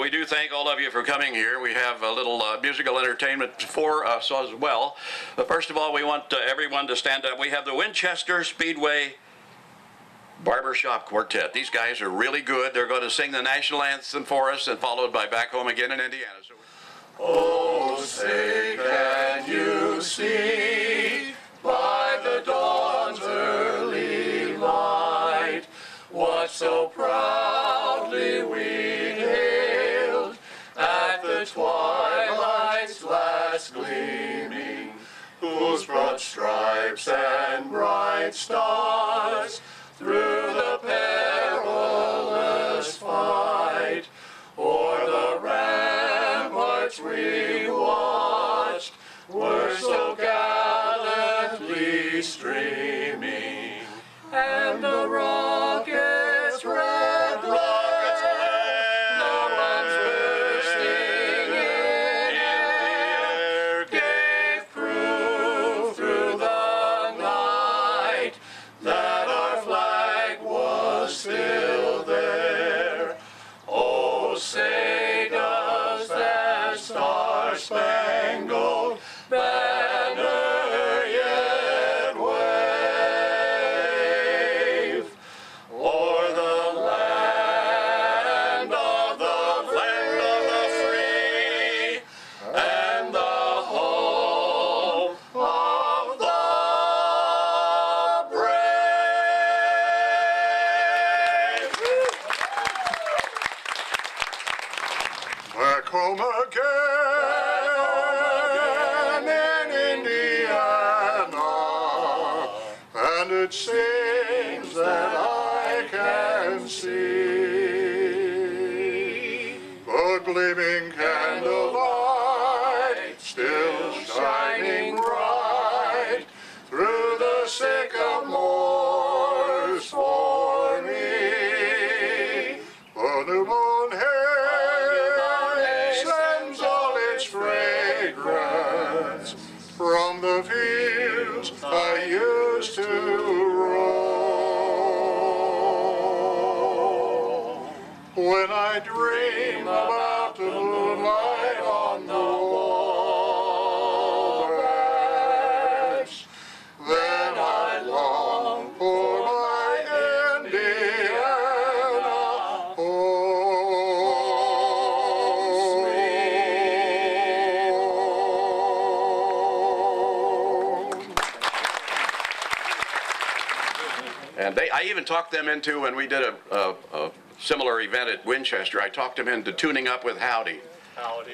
we do thank all of you for coming here. We have a little musical entertainment for us as well. But first of all, we want everyone to stand up. We have the Winchester Speedway Barbershop Quartet. These guys are really good. They're going to sing the national anthem for us, and followed by Back Home Again in Indiana. Oh, say can you see by the dawn's early light what so proudly we hailed at the twilight's last gleaming, whose broad stripes and bright stars through the perilous fight o'er the ramparts we watched were so gallantly streaming, and the rockets red glare, the bombs bursting in air, gave proof through the night that our flag was still there. Oh, say does that star-spangled banner yet wave o'er the land of the free and the home of the brave? Back home again in Indiana, and it seems that I can see the gleaming candlelight still shining bright through the sycamores for me. The new moon sends all its fragrance from the fields I used to roam. When I dream about the moonlight on the wallbacks, then I long for my Indiana home. And I even talked them into, when we did a similar event at Winchester, I talked them into tuning up with Howdy. Howdy.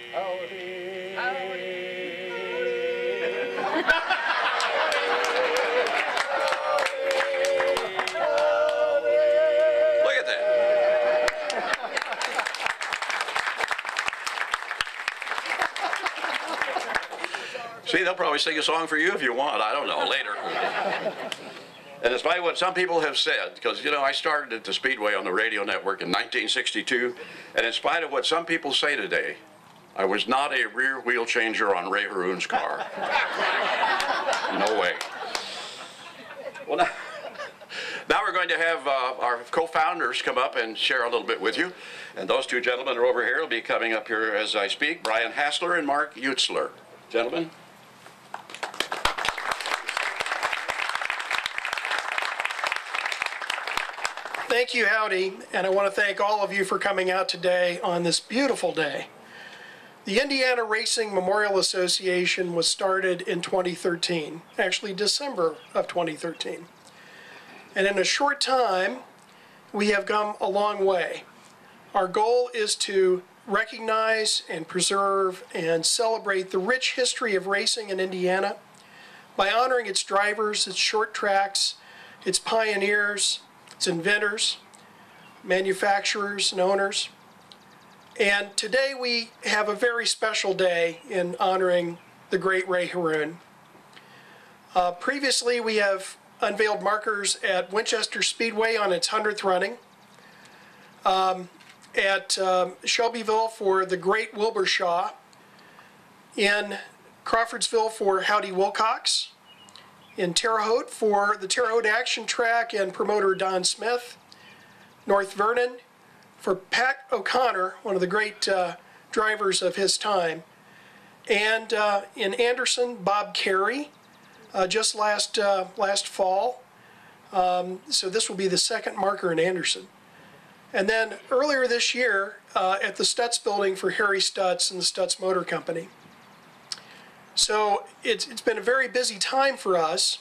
Howdy. Look at that. See, they'll probably sing a song for you if you want. I don't know, later. And in spite of what some people have said, because, you know, I started at the Speedway on the radio network in 1962, and in spite of what some people say today, I was not a rear wheel changer on Ray Harroun's car. No way. Well, now we're going to have our co-founders come up and share a little bit with you. And those two gentlemen are over here. Will be coming up here as I speak, Brian Hassler and Mark Utzler. Gentlemen. Thank you, Howdy, and I want to thank all of you for coming out today on this beautiful day. The Indiana Racing Memorial Association was started in 2013, actually December of 2013. And in a short time, we have come a long way. Our goal is to recognize and preserve and celebrate the rich history of racing in Indiana by honoring its drivers, its short tracks, its pioneers, its inventors, manufacturers, and owners. And today we have a very special day in honoring the great Ray Harroun. Previously, we have unveiled markers at Winchester Speedway on its 100th running, at Shelbyville for the great Wilbur Shaw, in Crawfordsville for Howdy Wilcox, in Terre Haute for the Terre Haute Action Track and promoter Don Smith, North Vernon for Pat O'Connor, one of the great drivers of his time. And in Anderson, Bob Carey, just last fall. So this will be the second marker in Anderson. And then earlier this year at the Stutz building for Harry Stutz and the Stutz Motor Company. So it's been a very busy time for us,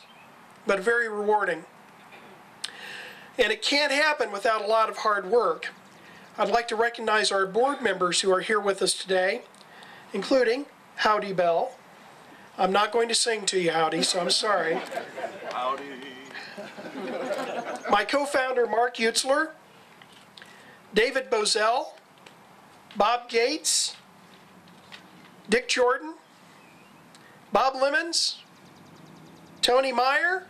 but very rewarding. And it can't happen without a lot of hard work. I'd like to recognize our board members who are here with us today, including Howdy Bell. I'm not going to sing to you, Howdy, so I'm sorry. Howdy. My co-founder, Mark Utzler, David Bozell, Bob Gates, Dick Jordan, Bob Lemons, Tony Meyer,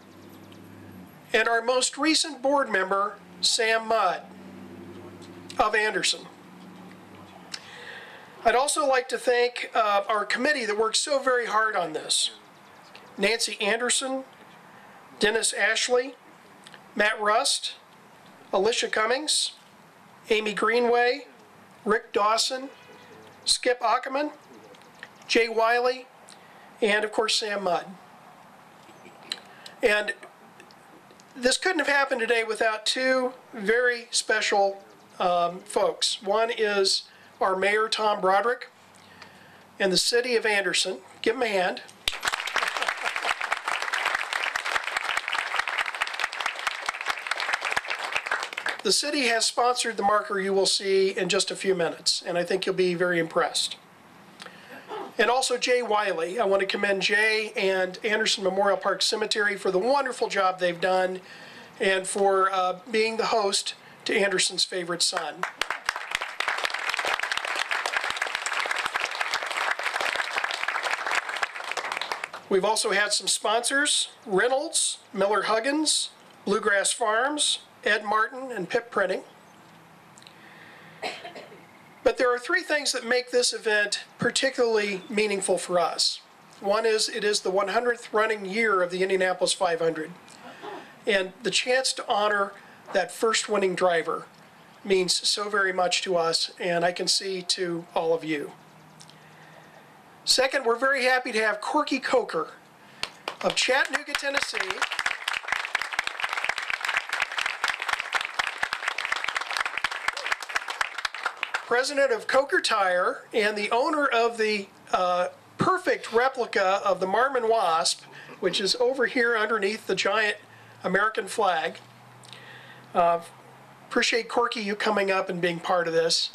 and our most recent board member, Sam Mudd of Anderson. I'd also like to thank our committee that worked so very hard on this. Nancy Anderson, Dennis Ashley, Matt Rust, Alicia Cummings, Amy Greenway, Rick Dawson, Skip Ackerman, Jay Wiley, and of course Sam Mudd. And this couldn't have happened today without two very special folks. One is our mayor, Tom Broderick, and the city of Anderson. Give him a hand. The city has sponsored the marker you will see in just a few minutes, and I think you'll be very impressed. And also Jay Wiley. I want to commend Jay and Anderson Memorial Park Cemetery for the wonderful job they've done and for being the host to Anderson's favorite son. We've also had some sponsors: Reynolds, Miller Huggins, Bluegrass Farms, Ed Martin, and Pip Printing. But there are three things that make this event particularly meaningful for us. One is it is the 100th running year of the Indianapolis 500. And the chance to honor that first winning driver means so very much to us, and I can see to all of you. Second, we're very happy to have Corky Coker of Chattanooga, Tennessee, president of Coker Tire and the owner of the perfect replica of the Marmon Wasp, which is over here underneath the giant American flag. Appreciate Corky you coming up and being part of this.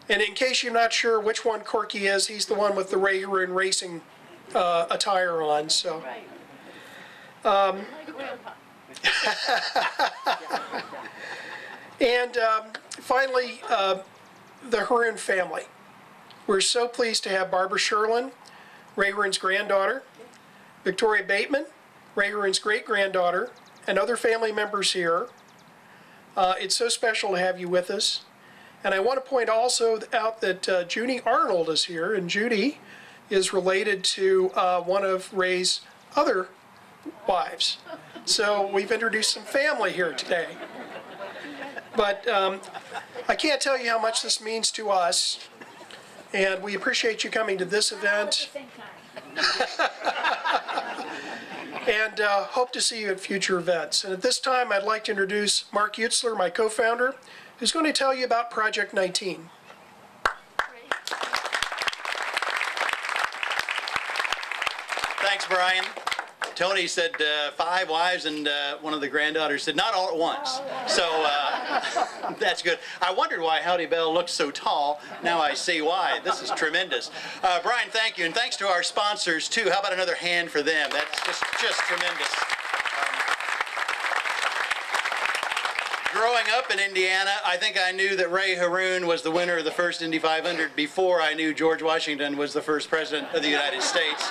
And in case you're not sure which one Corky is, he's the one with the Ray Harroun racing attire on. So, and finally, the Harroun family. We're so pleased to have Barbara Sherlin, Ray Harroun's granddaughter, Victoria Bateman, Ray Harroun's great-granddaughter, and other family members here. It's so special to have you with us. And I want to point also out that Judy Arnold is here, and Judy is related to one of Ray's other wives. So we've introduced some family here today. But I can't tell you how much this means to us, and we appreciate you coming to this event. And hope to see you at future events. And at this time, I'd like to introduce Mark Utzler, my co-founder, who's going to tell you about Project 19. Thanks, Brian. Tony said 5 wives, and one of the granddaughters said not all at once. So that's good. I wondered why Howdy Bell looked so tall. Now I see why. This is tremendous. Brian, thank you, and thanks to our sponsors too. How about another hand for them? That's just tremendous. Growing up in Indiana, I think I knew that Ray Harroun was the winner of the first Indy 500 before I knew George Washington was the first president of the United States,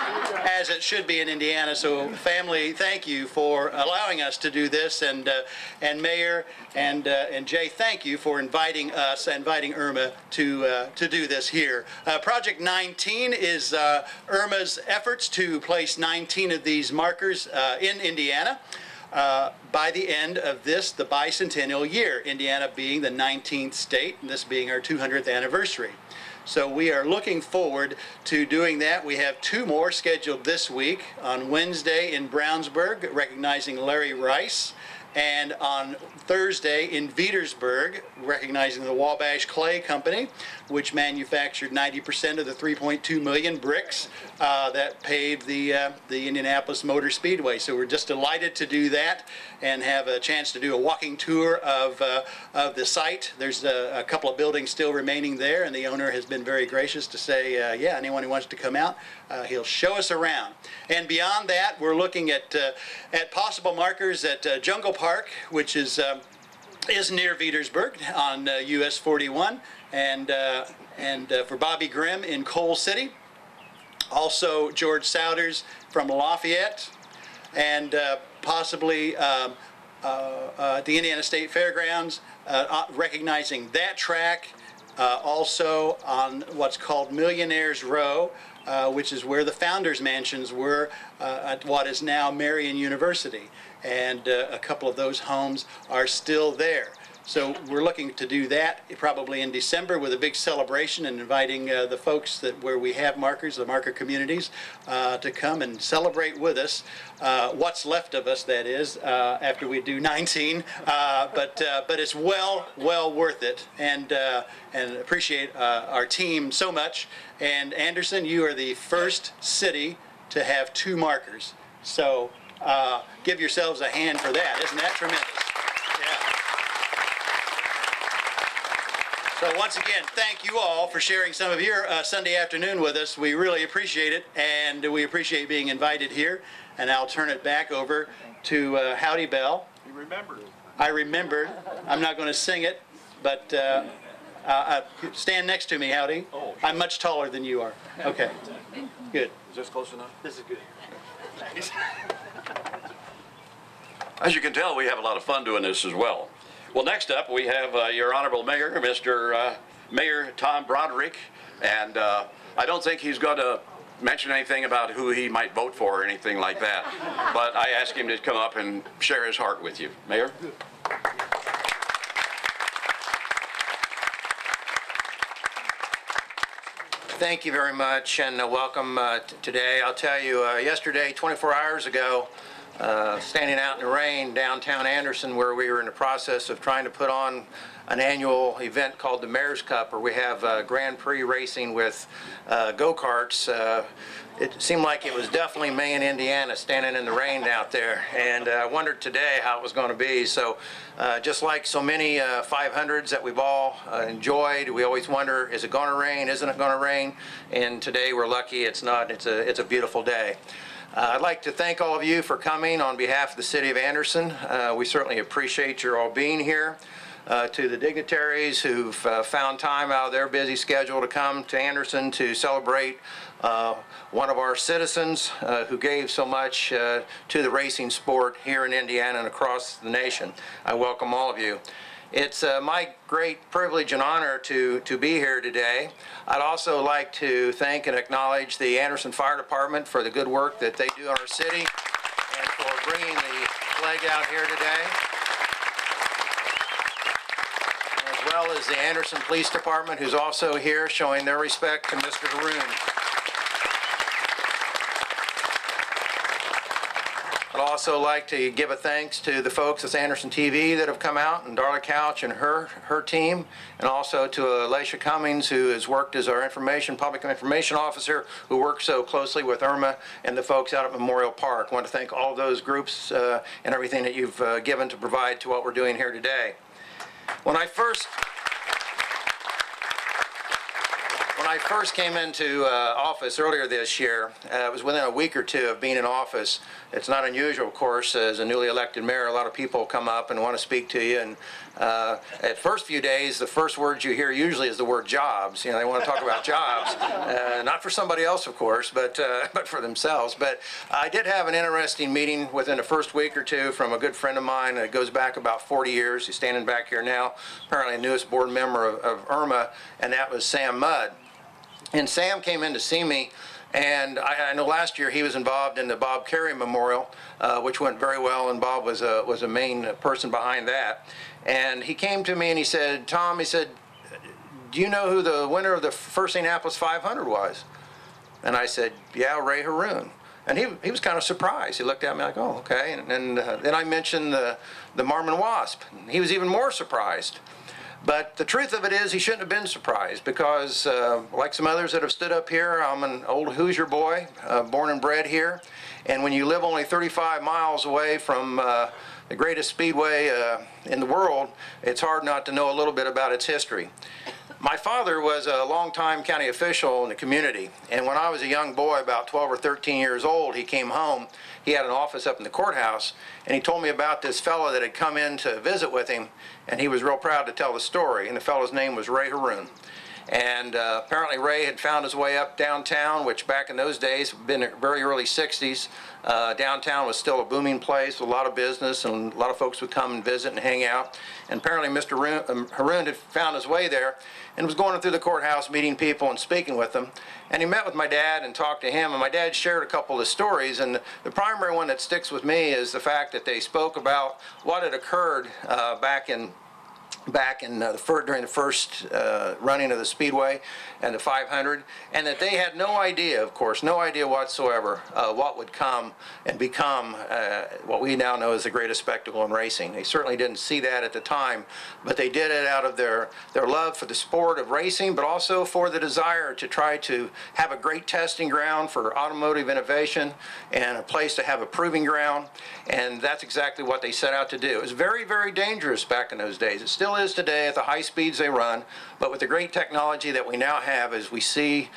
as it should be in Indiana. So, family, thank you for allowing us to do this, and Mayor and Jay, thank you for inviting us, inviting Irma to do this here. Project 19 is Irma's efforts to place 19 of these markers in Indiana. by the end of the bicentennial year, Indiana being the 19th state, and this being our 200th anniversary. So we are looking forward to doing that. We have 2 more scheduled this week, on Wednesday in Brownsburg, recognizing Larry Rice, and on Thursday in Petersburg, recognizing the Wabash Clay Company, which manufactured 90% of the 3.2 million bricks that paved the Indianapolis Motor Speedway. So we're just delighted to do that and have a chance to do a walking tour of the site. There's a couple of buildings still remaining there, and the owner has been very gracious to say, yeah, anyone who wants to come out, he'll show us around. And beyond that, we're looking at possible markers at Jungle Park, which is near Petersburg on US 41, and for Bobby Grimm in Coal City. Also George Souders from Lafayette, and possibly the Indiana State Fairgrounds, recognizing that track. Also on what's called Millionaires Row, which is where the founders' mansions were at what is now Marian University. And a couple of those homes are still there. So we're looking to do that probably in December with a big celebration, and inviting the folks where we have markers, the marker communities, to come and celebrate with us. What's left of us, that is, after we do 19. But it's well worth it, and appreciate our team so much. And Anderson, you are the first city to have 2 markers. So give yourselves a hand for that. Isn't that tremendous? Yeah. So once again, thank you all for sharing some of your Sunday afternoon with us. We really appreciate it, and we appreciate being invited here. And I'll turn it back over to Howdy Bell. You remembered. I remembered. I'm not going to sing it, but stand next to me, Howdy. Oh, sure. I'm much taller than you are. Okay. Good. Is this close enough? This is good. As you can tell, we have a lot of fun doing this as well. Well, next up, we have your Honorable Mayor, Mr. Mayor Tom Broderick, and I don't think he's going to mention anything about who he might vote for or anything like that, but I asked him to come up and share his heart with you. Mayor? Thank you very much, and welcome today. I'll tell you, yesterday, 24 hours ago, standing out in the rain downtown Anderson, where we were in the process of trying to put on an annual event called the Mayor's Cup, where we have Grand Prix racing with go-karts. It seemed like it was definitely Maine, Indiana, standing in the rain out there, and I wondered today how it was going to be. So just like so many 500s that we've all enjoyed, we always wonder, is it going to rain, isn't it going to rain? And today we're lucky it's not. It's a beautiful day. I'd like to thank all of you for coming on behalf of the City of Anderson. We certainly appreciate your all being here. To the dignitaries who've found time out of their busy schedule to come to Anderson to celebrate one of our citizens who gave so much to the racing sport here in Indiana and across the nation. I welcome all of you. It's my great privilege and honor to be here today. I'd also like to thank and acknowledge the Anderson Fire Department for the good work that they do in our city and for bringing the flag out here today, as well as the Anderson Police Department, who's also here showing their respect to Mr. Harroun. I'd also like to give a thanks to the folks at Anderson TV that have come out, and Darla Couch and her team, and also to Alicia Cummings, who has worked as our public information officer, who works so closely with Irma and the folks out at Memorial Park. I want to thank all those groups and everything that you've given to provide to what we're doing here today. When I first came into office earlier this year, it was within a week or two of being in office. It's not unusual, of course, as a newly elected mayor, a lot of people come up and want to speak to you, and at first few days, the first words you hear usually is the word jobs. You know, they want to talk about jobs, not for somebody else, of course, but for themselves. But I did have an interesting meeting within the first week or two from a good friend of mine that goes back about 40 years. He's standing back here now, apparently the newest board member of Irma, and that was Sam Mudd. And Sam came in to see me, And I know last year he was involved in the Bob Carey Memorial, which went very well, and Bob was a main person behind that. And he came to me and he said, Tom, he said, do you know who the winner of the first Indianapolis 500 was? And I said, yeah, Ray Harroun. And he was kind of surprised. He looked at me like, oh, okay. And then I mentioned the Marmon Wasp. He was even more surprised. But the truth of it is he shouldn't have been surprised because, like some others that have stood up here, I'm an old Hoosier boy, born and bred here. And when you live only 35 miles away from the greatest speedway in the world, it's hard not to know a little bit about its history. My father was a longtime county official in the community, and when I was a young boy, about 12 or 13 years old, he came home. He had an office up in the courthouse, and he told me about this fellow that had come in to visit with him, and he was real proud to tell the story, and the fellow's name was Ray Harroun. And apparently Ray had found his way up downtown, which back in those days, been very early 60s, downtown was still a booming place with a lot of business, and a lot of folks would come and visit and hang out. And apparently Mr. Harroun had found his way there and was going through the courthouse meeting people and speaking with them. And he met with my dad and talked to him, and my dad shared a couple of stories, and the primary one that sticks with me is the fact that they spoke about what had occurred during the first running of the Speedway and the 500, and that they had no idea, of course, no idea whatsoever what would come and become what we now know as the greatest spectacle in racing. They certainly didn't see that at the time, but they did it out of their love for the sport of racing, but also for the desire to try to have a great testing ground for automotive innovation and a place to have a proving ground, and that's exactly what they set out to do. It was very, very dangerous back in those days. It still is today at the high speeds they run, but with the great technology that we now have, as we see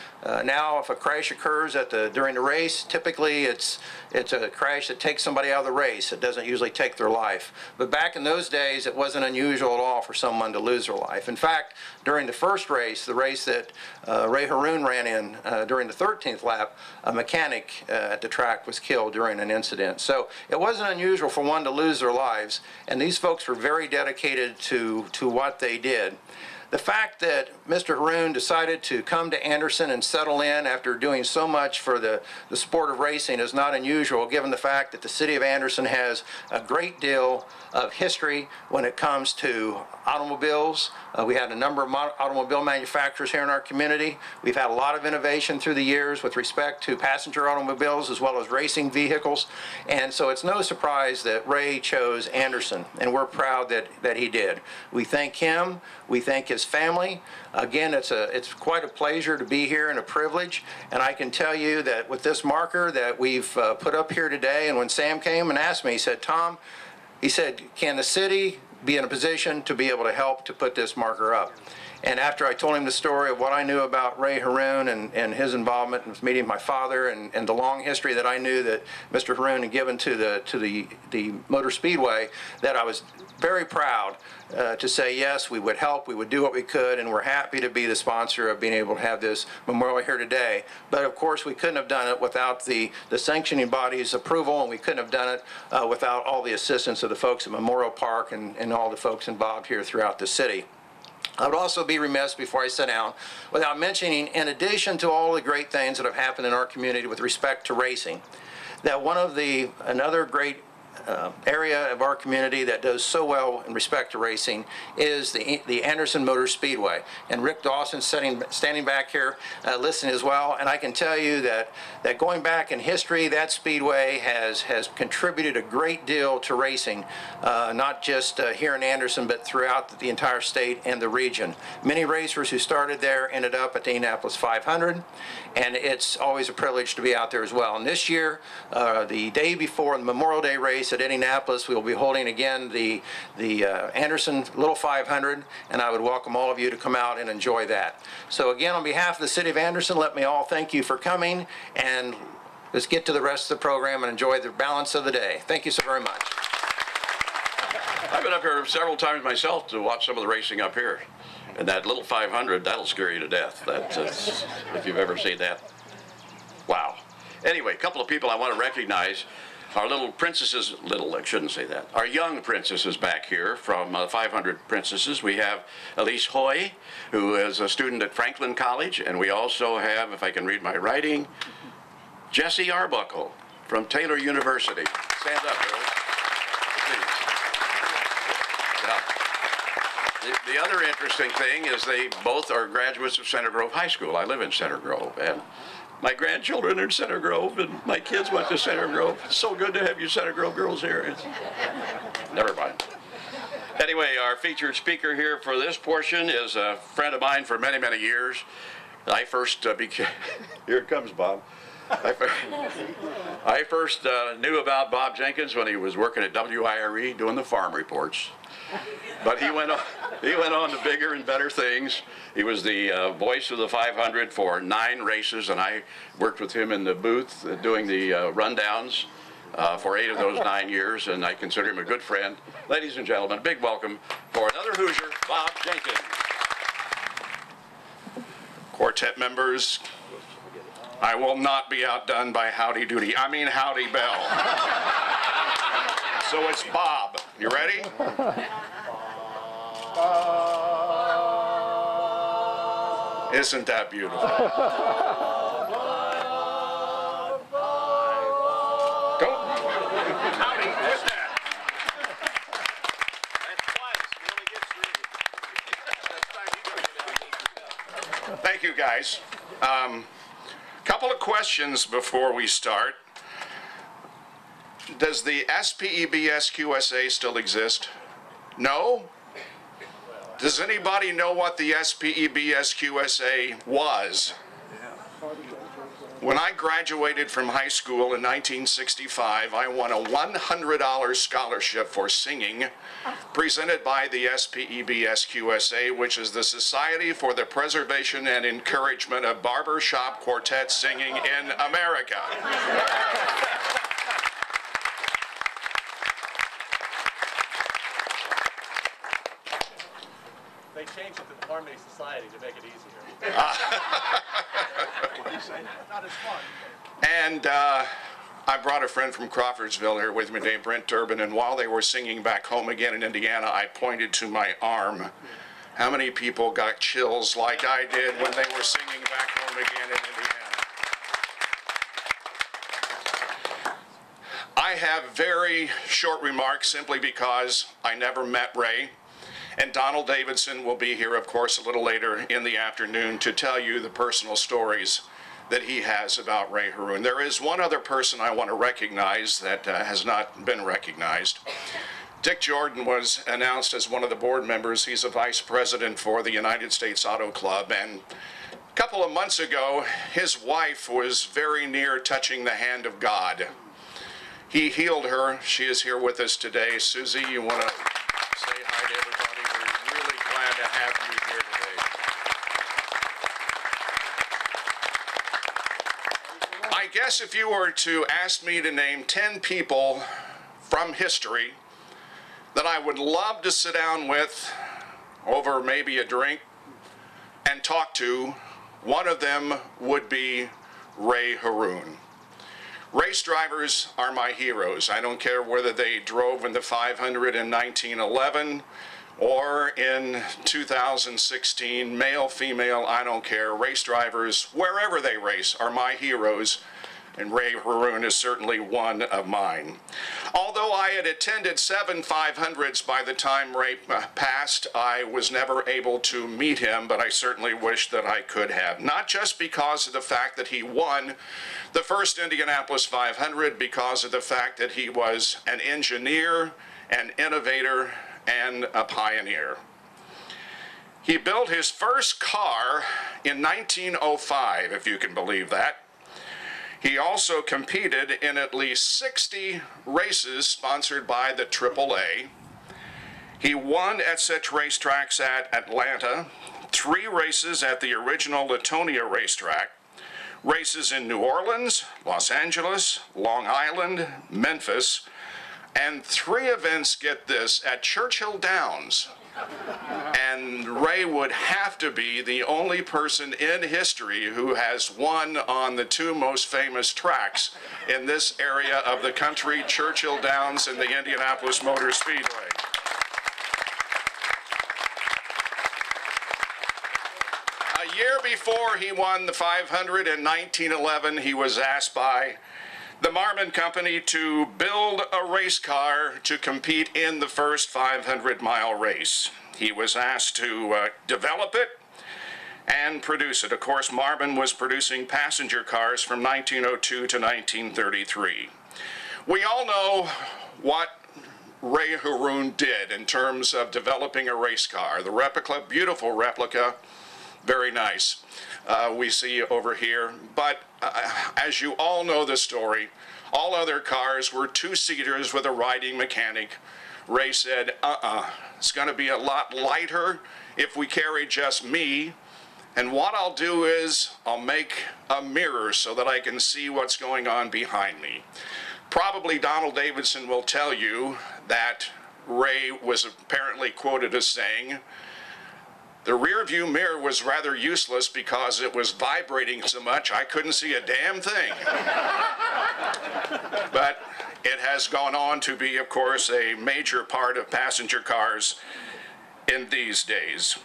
now, if a crash occurs during the race, typically it's a crash that takes somebody out of the race. It doesn't usually take their life. But back in those days, it wasn't unusual at all for someone to lose their life. In fact, during the first race, the race that Ray Harroun ran in during the 13th lap, a mechanic at the track was killed during an incident. So it wasn't unusual for one to lose their lives, and these folks were very dedicated to what they did. The fact that Mr. Harroun decided to come to Anderson and settle in after doing so much for the sport of racing is not unusual, given the fact that the city of Anderson has a great deal of history when it comes to automobiles. We had a number of automobile manufacturers here in our community. We've had a lot of innovation through the years with respect to passenger automobiles as well as racing vehicles. And so it's no surprise that Ray chose Anderson, and we're proud that he did. We thank him. We thank his family. Again, it's quite a pleasure to be here and a privilege. And I can tell you that with this marker that we've put up here today, and when Sam came and asked me, he said, Tom, he said, can the city be in a position to be able to help to put this marker up? And after I told him the story of what I knew about Ray Harroun and his involvement in meeting my father and the long history that I knew that Mr. Harroun had given to the Motor Speedway, that I was very proud to say yes, we would help, we would do what we could, and we're happy to be the sponsor of being able to have this memorial here today. But of course, we couldn't have done it without the sanctioning body's approval, and we couldn't have done it without all the assistance of the folks at Memorial Park and all the folks involved here throughout the city. I would also be remiss before I sit down without mentioning, in addition to all the great things that have happened in our community with respect to racing, that another great area of our community that does so well in respect to racing is the Anderson Motor Speedway. And Rick Dawson standing back here listening as well. And I can tell you that going back in history, that speedway has contributed a great deal to racing, not just here in Anderson, but throughout the entire state and the region. Many racers who started there ended up at the Indianapolis 500, and it's always a privilege to be out there as well. And this year, the day before the Memorial Day race at Indianapolis, we will be holding again the Anderson Little 500, and I would welcome all of you to come out and enjoy that. So again, on behalf of the City of Anderson, let me all thank you for coming, and let's get to the rest of the program and enjoy the balance of the day. Thank you so very much. I've been up here several times myself to watch some of the racing up here. And that little 500, that'll scare you to death. That's if you've ever seen that. Wow. Anyway, a couple of people I want to recognize. our little princesses, I shouldn't say that, our young princesses back here from 500 Princesses. We have Elise Hoy, who is a student at Franklin College, and we also have, if I can read my writing, Jessie Arbuckle from Taylor University. Stand up, girls. Please. Now, the other interesting thing is they both are graduates of Center Grove High School. I live in Center Grove, and my grandchildren are in Center Grove, and my kids went to Center Grove. It's so good to have you Center Grove girls here. Never mind. Anyway, our featured speaker here for this portion is a friend of mine for many, many years. I first became, here it comes, Bob. I first knew about Bob Jenkins when he was working at WIRE doing the farm reports. But he went on to bigger and better things. He was the voice of the 500 for 9 races, and I worked with him in the booth doing the rundowns for 8 of those 9 years, and I consider him a good friend. Ladies and gentlemen, a big welcome for another Hoosier, Bob Jenkins. Quartet members, I will not be outdone by Howdy Doody. I mean Howdy Bell. So it's Bob. You ready? Isn't that beautiful? Go. Howdy, quit that. Thank you, guys. Couple of questions before we start. Does the SPEBSQSA still exist? No? Does anybody know what the SPEBSQSA was? When I graduated from high school in 1965, I won a $100 scholarship for singing presented by the SPEBSQSA, which is the Society for the Preservation and Encouragement of Barbershop Quartet Singing in America. They changed it to the Harmony Society to make it easier. Not as fun. And I brought a friend from Crawfordsville here with me named Brent Durbin, and while they were singing Back Home Again in Indiana, I pointed to my arm. How many people got chills like I did when they were singing Back Home Again in Indiana? I have very short remarks simply because I never met Ray. And Donald Davidson will be here, of course, a little later in the afternoon to tell you the personal stories that he has about Ray Harroun. There is one other person I want to recognize that has not been recognized. Dick Jordan was announced as one of the board members. He's a vice president for the United States Auto Club. And a couple of months ago, his wife was very near touching the hand of God. He healed her. She is here with us today. Susie, you want to say hi to everybody? We're really glad to have you here today. I guess if you were to ask me to name 10 people from history that I would love to sit down with over maybe a drink and talk to, one of them would be Ray Harroun. Race drivers are my heroes. I don't care whether they drove in the 500 in 1911 or in 2016, male, female, I don't care. Race drivers, wherever they race, are my heroes, and Ray Harroun is certainly one of mine. Although I had attended 7 500s by the time Ray passed, I was never able to meet him, but I certainly wish that I could have. Not just because of the fact that he won the first Indianapolis 500, because of the fact that he was an engineer, an innovator, and a pioneer. He built his first car in 1905, if you can believe that. He also competed in at least 60 races sponsored by the AAA. He won at such racetracks at Atlanta, 3 races at the original Latonia racetrack, races in New Orleans, Los Angeles, Long Island, Memphis, and 3 events, get this, at Churchill Downs. And Ray would have to be the only person in history who has won on the two most famous tracks in this area of the country, Churchill Downs and the Indianapolis Motor Speedway. A year before he won the 500 in 1911, he was asked by the Marmon Company to build a race car to compete in the first 500-mile race. He was asked to develop it and produce it. Of course, Marmon was producing passenger cars from 1902 to 1933. We all know what Ray Harroun did in terms of developing a race car. The Replica, beautiful Replica, very nice. We see over here. But as you all know the story, all other cars were two-seaters with a riding mechanic. Ray said, it's going to be a lot lighter if we carry just me. And what I'll do is I'll make a mirror so that I can see what's going on behind me. Probably Donald Davidson will tell you that Ray was apparently quoted as saying, the rear view mirror was rather useless because it was vibrating so much I couldn't see a damn thing. But it has gone on to be, of course, a major part of passenger cars in these days.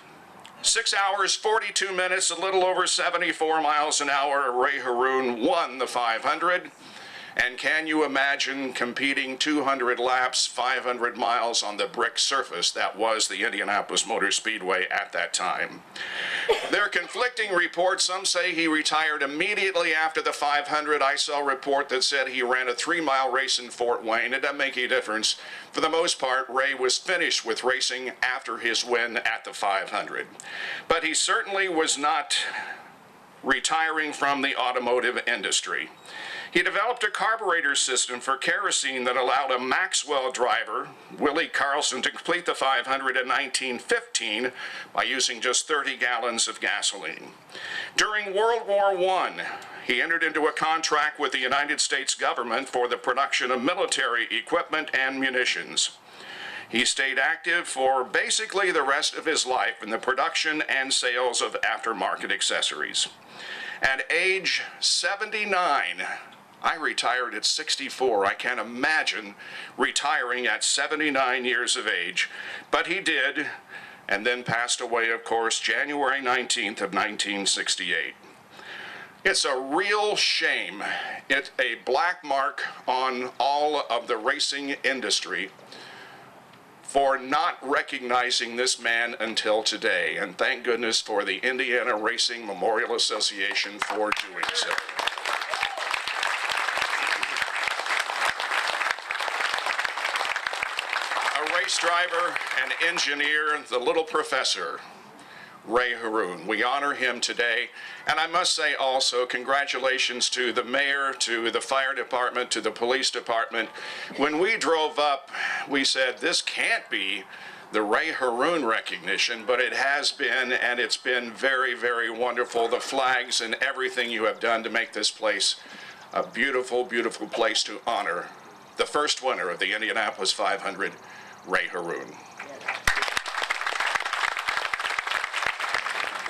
6 hours, 42 minutes, a little over 74 miles an hour, Ray Harroun won the 500. And can you imagine competing 200 laps, 500 miles on the brick surface that was the Indianapolis Motor Speedway at that time? There are conflicting reports. Some say he retired immediately after the 500. I saw a report that said he ran a 3-mile race in Fort Wayne. It doesn't make any difference. For the most part, Ray was finished with racing after his win at the 500. But he certainly was not retiring from the automotive industry. He developed a carburetor system for kerosene that allowed a Maxwell driver, Willie Carlson, to complete the 500 in 1915 by using just 30 gallons of gasoline. During World War I, he entered into a contract with the United States government for the production of military equipment and munitions. He stayed active for basically the rest of his life in the production and sales of aftermarket accessories. At age 79, I retired at 64. I can't imagine retiring at 79 years of age, but he did, and then passed away, of course, January 19th of 1968. It's a real shame. It's a black mark on all of the racing industry for not recognizing this man until today, and thank goodness for the Indiana Racing Memorial Association for doing so. Race driver and engineer, the little professor, Ray Harroun. We honor him today, and I must say also congratulations to the mayor, to the fire department, to the police department. When we drove up, we said this can't be the Ray Harroun recognition, but it has been, and it's been very, very wonderful. The flags and everything you have done to make this place a beautiful, beautiful place to honor the first winner of the Indianapolis 500, Ray Harroun.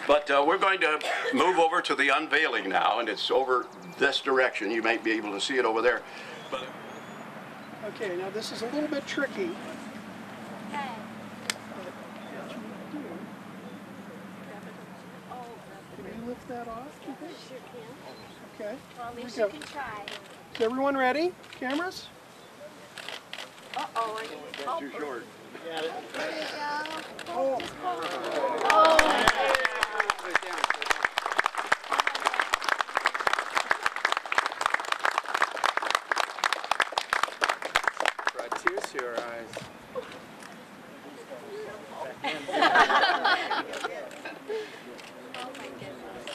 But we're going to move over to the unveiling now, and it's over this direction. You might be able to see it over there. But Okay, now this is a little bit tricky. Okay. Can you lift that off, do you think? Sure can. Okay. Well, at Here we least go. you can try. Is everyone ready? Cameras? Uh-oh, I need help. too short. There you go. Oh. Just pull. Oh. Brought tears to your eyes. Oh my goodness.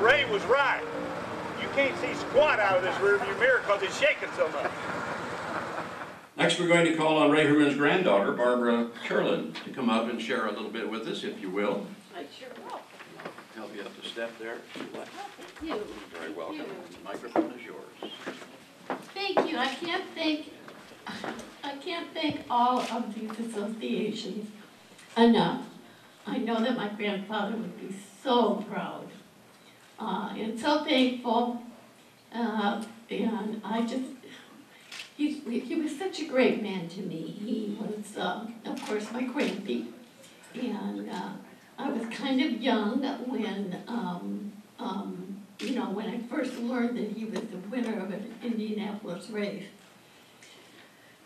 Ray was right. You can't see squat out of this rearview mirror because it's shaking so much. Next, we're going to call on Ray Harroun's granddaughter, Barbara Curlin, to come up and share a little bit with us, if you will. I sure will. Help you up to step there. Thank you. Very welcome. The microphone is yours. Thank you. I can't thank all of these associations enough. I know that my grandfather would be so proud and so thankful. And I just, he was such a great man to me. He was, of course, my grandpa. And I was kind of young when, you know, when I first learned that he was the winner of an Indianapolis race.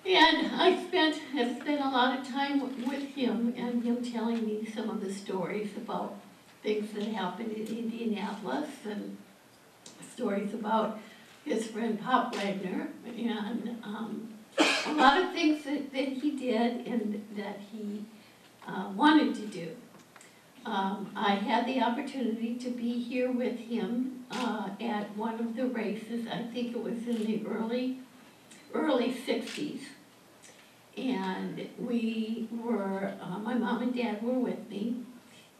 And have spent a lot of time with him and him telling me some of the stories about things that happened in Indianapolis and stories about his friend Pop Wagner and a lot of things that he did and that he wanted to do. I had the opportunity to be here with him at one of the races. I think it was in the early 60s. And we were, my mom and dad were with me,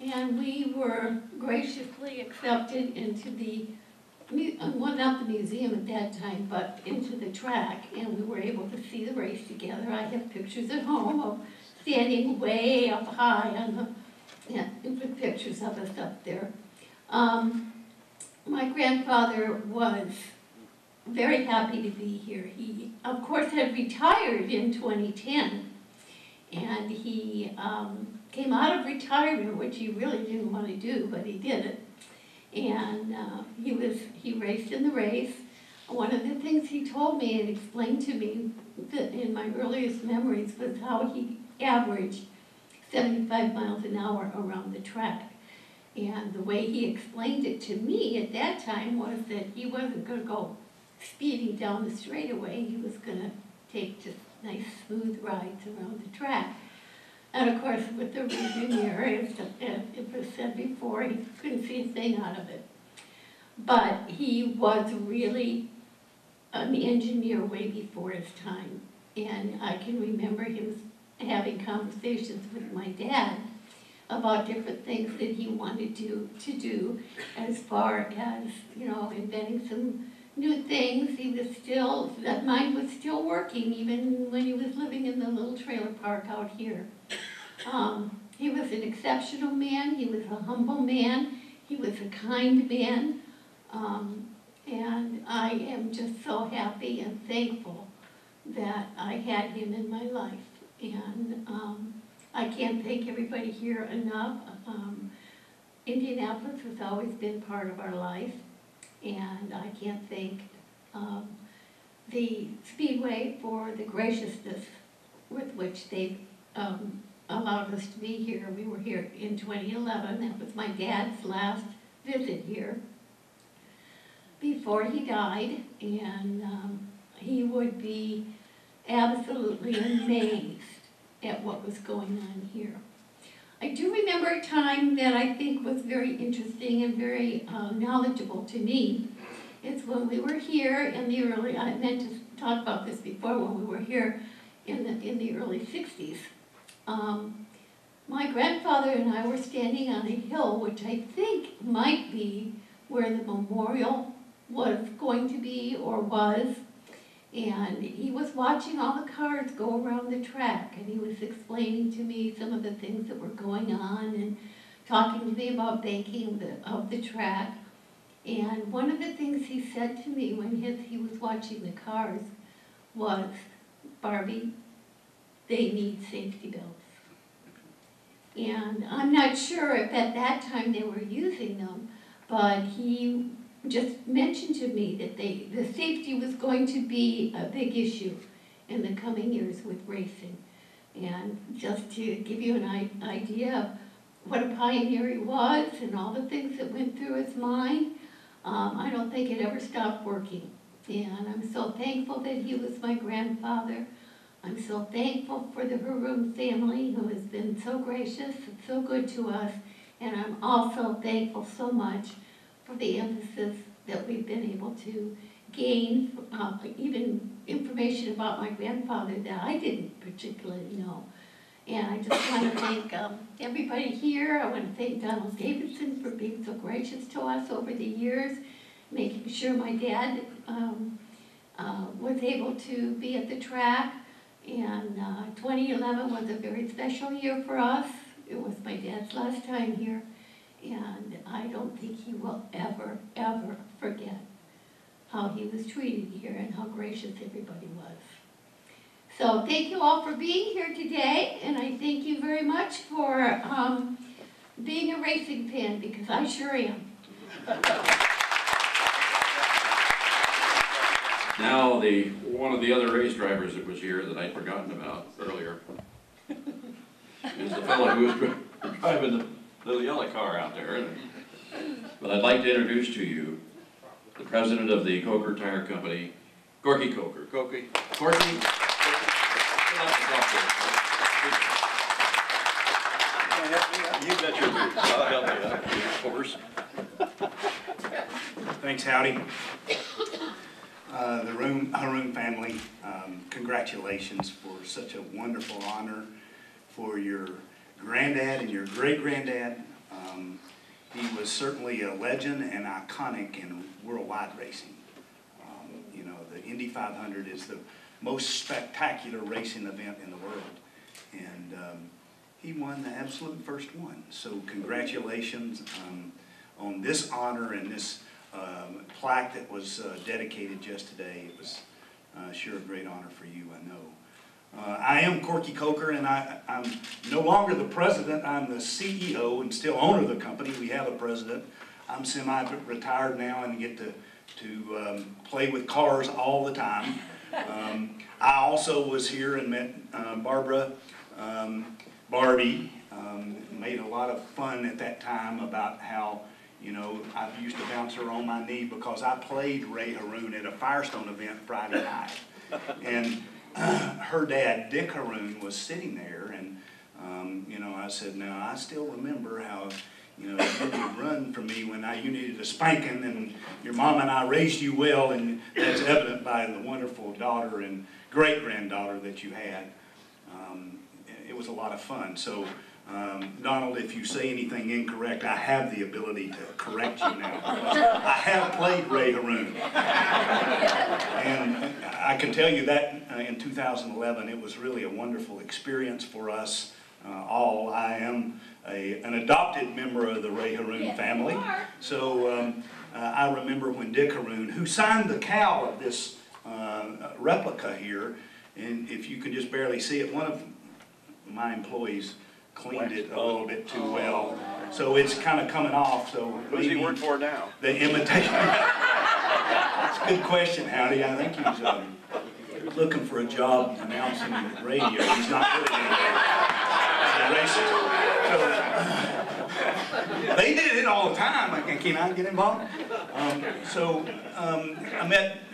and we were graciously accepted into the, well, not the museum at that time, but into the track, and we were able to see the race together. I have pictures at home of standing way up high on the, yeah, with pictures of us up there. My grandfather was very happy to be here. He, of course, had retired in 2010, and he came out of retirement, which he really didn't want to do, but he did it. And he raced in the race. One of the things he told me and explained to me that in my earliest memories was how he averaged 75 miles an hour around the track. And the way he explained it to me at that time was that he wasn't going to go speeding down the straightaway. He was going to take just nice smooth rides around the track. And of course, with the rearview mirror, as it was said before, he couldn't see a thing out of it. But he was really an engineer way before his time. And I can remember him having conversations with my dad about different things that he wanted to do as far as, you know, inventing some new things. He was still, that mind was still working even when he was living in the little trailer park out here. He was an exceptional man. He was a humble man. He was a kind man. And I am just so happy and thankful that I had him in my life. And I can't thank everybody here enough. Indianapolis has always been part of our life. And I can't thank the Speedway for the graciousness with which they've allowed us to be here. We were here in 2011. That was my dad's last visit here before he died. And he would be absolutely amazed at what was going on here. I do remember a time that I think was very interesting and very knowledgeable to me. It's when we were here in the early, I meant to talk about this before, when we were here in the early 60s. My grandfather and I were standing on a hill, which I think might be where the memorial was going to be or was. And he was watching all the cars go around the track, and he was explaining to me some of the things that were going on and talking to me about banking of the track. And one of the things he said to me when he was watching the cars was, "Barbie, they need safety belts." And I'm not sure if at that time they were using them, but he just mentioned to me that the safety was going to be a big issue in the coming years with racing. And just to give you an idea of what a pioneer he was and all the things that went through his mind, I don't think it ever stopped working. And I'm so thankful that he was my grandfather. I'm so thankful for the Harroun family, who has been so gracious and so good to us. And I'm also thankful so much for the emphasis that we've been able to gain, even information about my grandfather that I didn't particularly know. And I just want to thank everybody here. I want to thank Donald Davidson for being so gracious to us over the years, making sure my dad was able to be at the track. And 2011 was a very special year for us. It was my dad's last time here. And I don't think he will ever, ever forget how he was treated here and how gracious everybody was. So thank you all for being here today, and I thank you very much for being a racing fan, because I sure am. Now, one of the other race drivers that was here that I'd forgotten about earlier is the fellow who was driving the little yellow car out there. But I'd like to introduce to you the president of the Coker Tire Company, Corky Coker. Corky. You bet your boots. I'll help you out, of course. Thanks, Howdy. The Harroun family, congratulations for such a wonderful honor for your granddad and your great-granddad. He was certainly a legend and iconic in worldwide racing. You know, the Indy 500 is the most spectacular racing event in the world. And he won the absolute first one. So congratulations on this honor and this plaque that was dedicated just today. It was sure a great honor for you, I know. I am Corky Coker, and I'm no longer the president. I'm the CEO and still owner of the company. We have a president. I'm semi-retired now and get to play with cars all the time. I also was here and met Barbie, made a lot of fun at that time about how, you know, I used to bounce her on my knee because I played Ray Harroun at a Firestone event Friday night. And her dad, Dick Harroun, was sitting there, and, you know, I said, now, I still remember how, you know, you would run from me when you needed a spanking, and your mom and I raised you well, and that's evident by the wonderful daughter and great-granddaughter that you had. It was a lot of fun. So, Donald, if you say anything incorrect, I have the ability to correct you now. I have played Ray Harroun. And I can tell you that in 2011, it was really a wonderful experience for us all. I am an adopted member of the Ray Harroun family. So I remember when Dick Harroun, who signed the cow of this replica here, and if you can just barely see it, one of my employees cleaned it a little bit too well, so it's kind of coming off. So who's he work for now? The imitation. That's a good question, Howdy. I think he's looking for a job announcing the radio. He's not good at anything. So, they did it all the time. Can I get involved?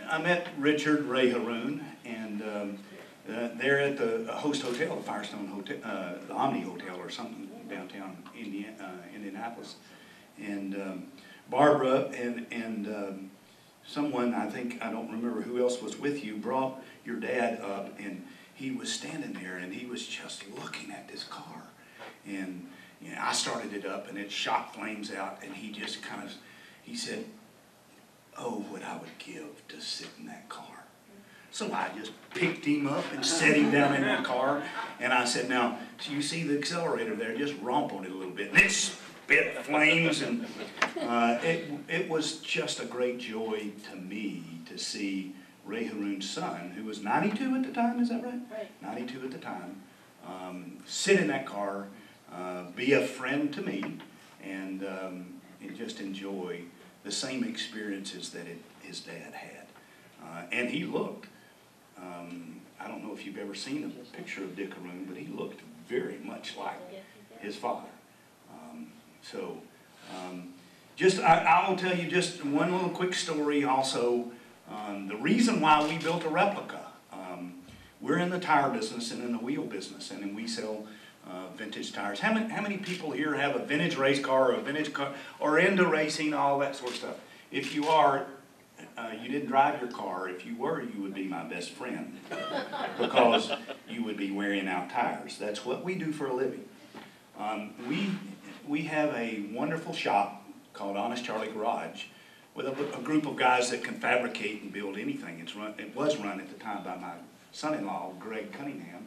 I met Richard Ray Harroun, and they're at the Host Hotel, the Firestone Hotel, the Omni Hotel or something downtown Indianapolis. And Barbara and someone, I don't remember who else was with you, brought your dad up, and he was standing there and he was just looking at this car. And you know, I started it up and it shot flames out, and he just he said, "Oh, what I would give to sit in that car." So I just picked him up and set him down in that car, and I said, "Now, so you see the accelerator there, just romp on it a little bit." And it spit flames, and it was just a great joy to me to see Ray Harroun's son, who was 92 at the time, is that right? Right. 92 at the time, sit in that car, be a friend to me, and just enjoy the same experiences that his dad had. And he looked, I don't know if you've ever seen a picture of Dick Harroun, but he looked very much like his father. I will tell you just one little quick story also. The reason why we built a replica, we're in the tire business and in the wheel business, and then we sell vintage tires. How many people here have a vintage race car or a vintage car or into racing, all that sort of stuff? If you are, you didn't drive your car. If you were, you would be my best friend because you would be wearing out tires. That's what we do for a living. We have a wonderful shop called Honest Charlie Garage with a group of guys that can fabricate and build anything. It was run at the time by my son-in-law, Greg Cunningham,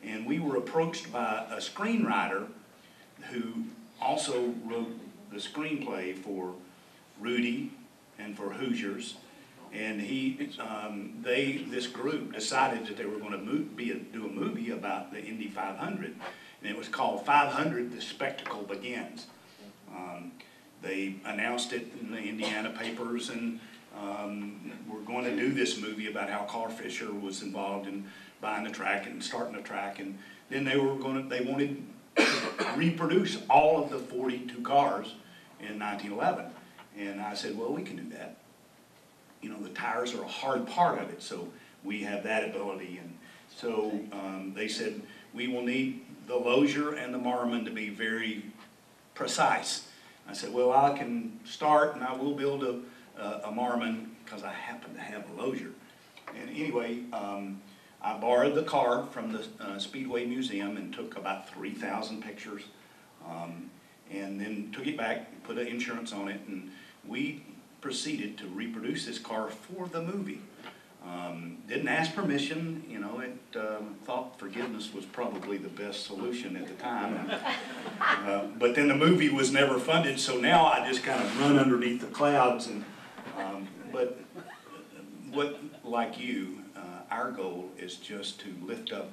and we were approached by a screenwriter who also wrote the screenplay for Rudy and for Hoosiers, and this group decided that they were going to do a movie about the Indy 500, and it was called 500: The Spectacle Begins. They announced it in the Indiana papers, and we're going to do this movie about how Carl Fisher was involved in buying the track and starting the track, and then they wanted to reproduce all of the 42 cars in 1911, and I said, well, we can do that. You know, the tires are a hard part of it, so we have that ability, and so they said we will need the Lozier and the Marmon to be very precise. I said, well, I can start and I will build a Marmon because I happen to have a Lozier. And anyway, I borrowed the car from the Speedway Museum and took about 3,000 pictures, and then took it back, put an insurance on it, and we proceeded to reproduce this car for the movie. Didn't ask permission, you know, thought forgiveness was probably the best solution at the time. But then the movie was never funded, so now I just kind of run underneath the clouds. And like you, our goal is just to lift up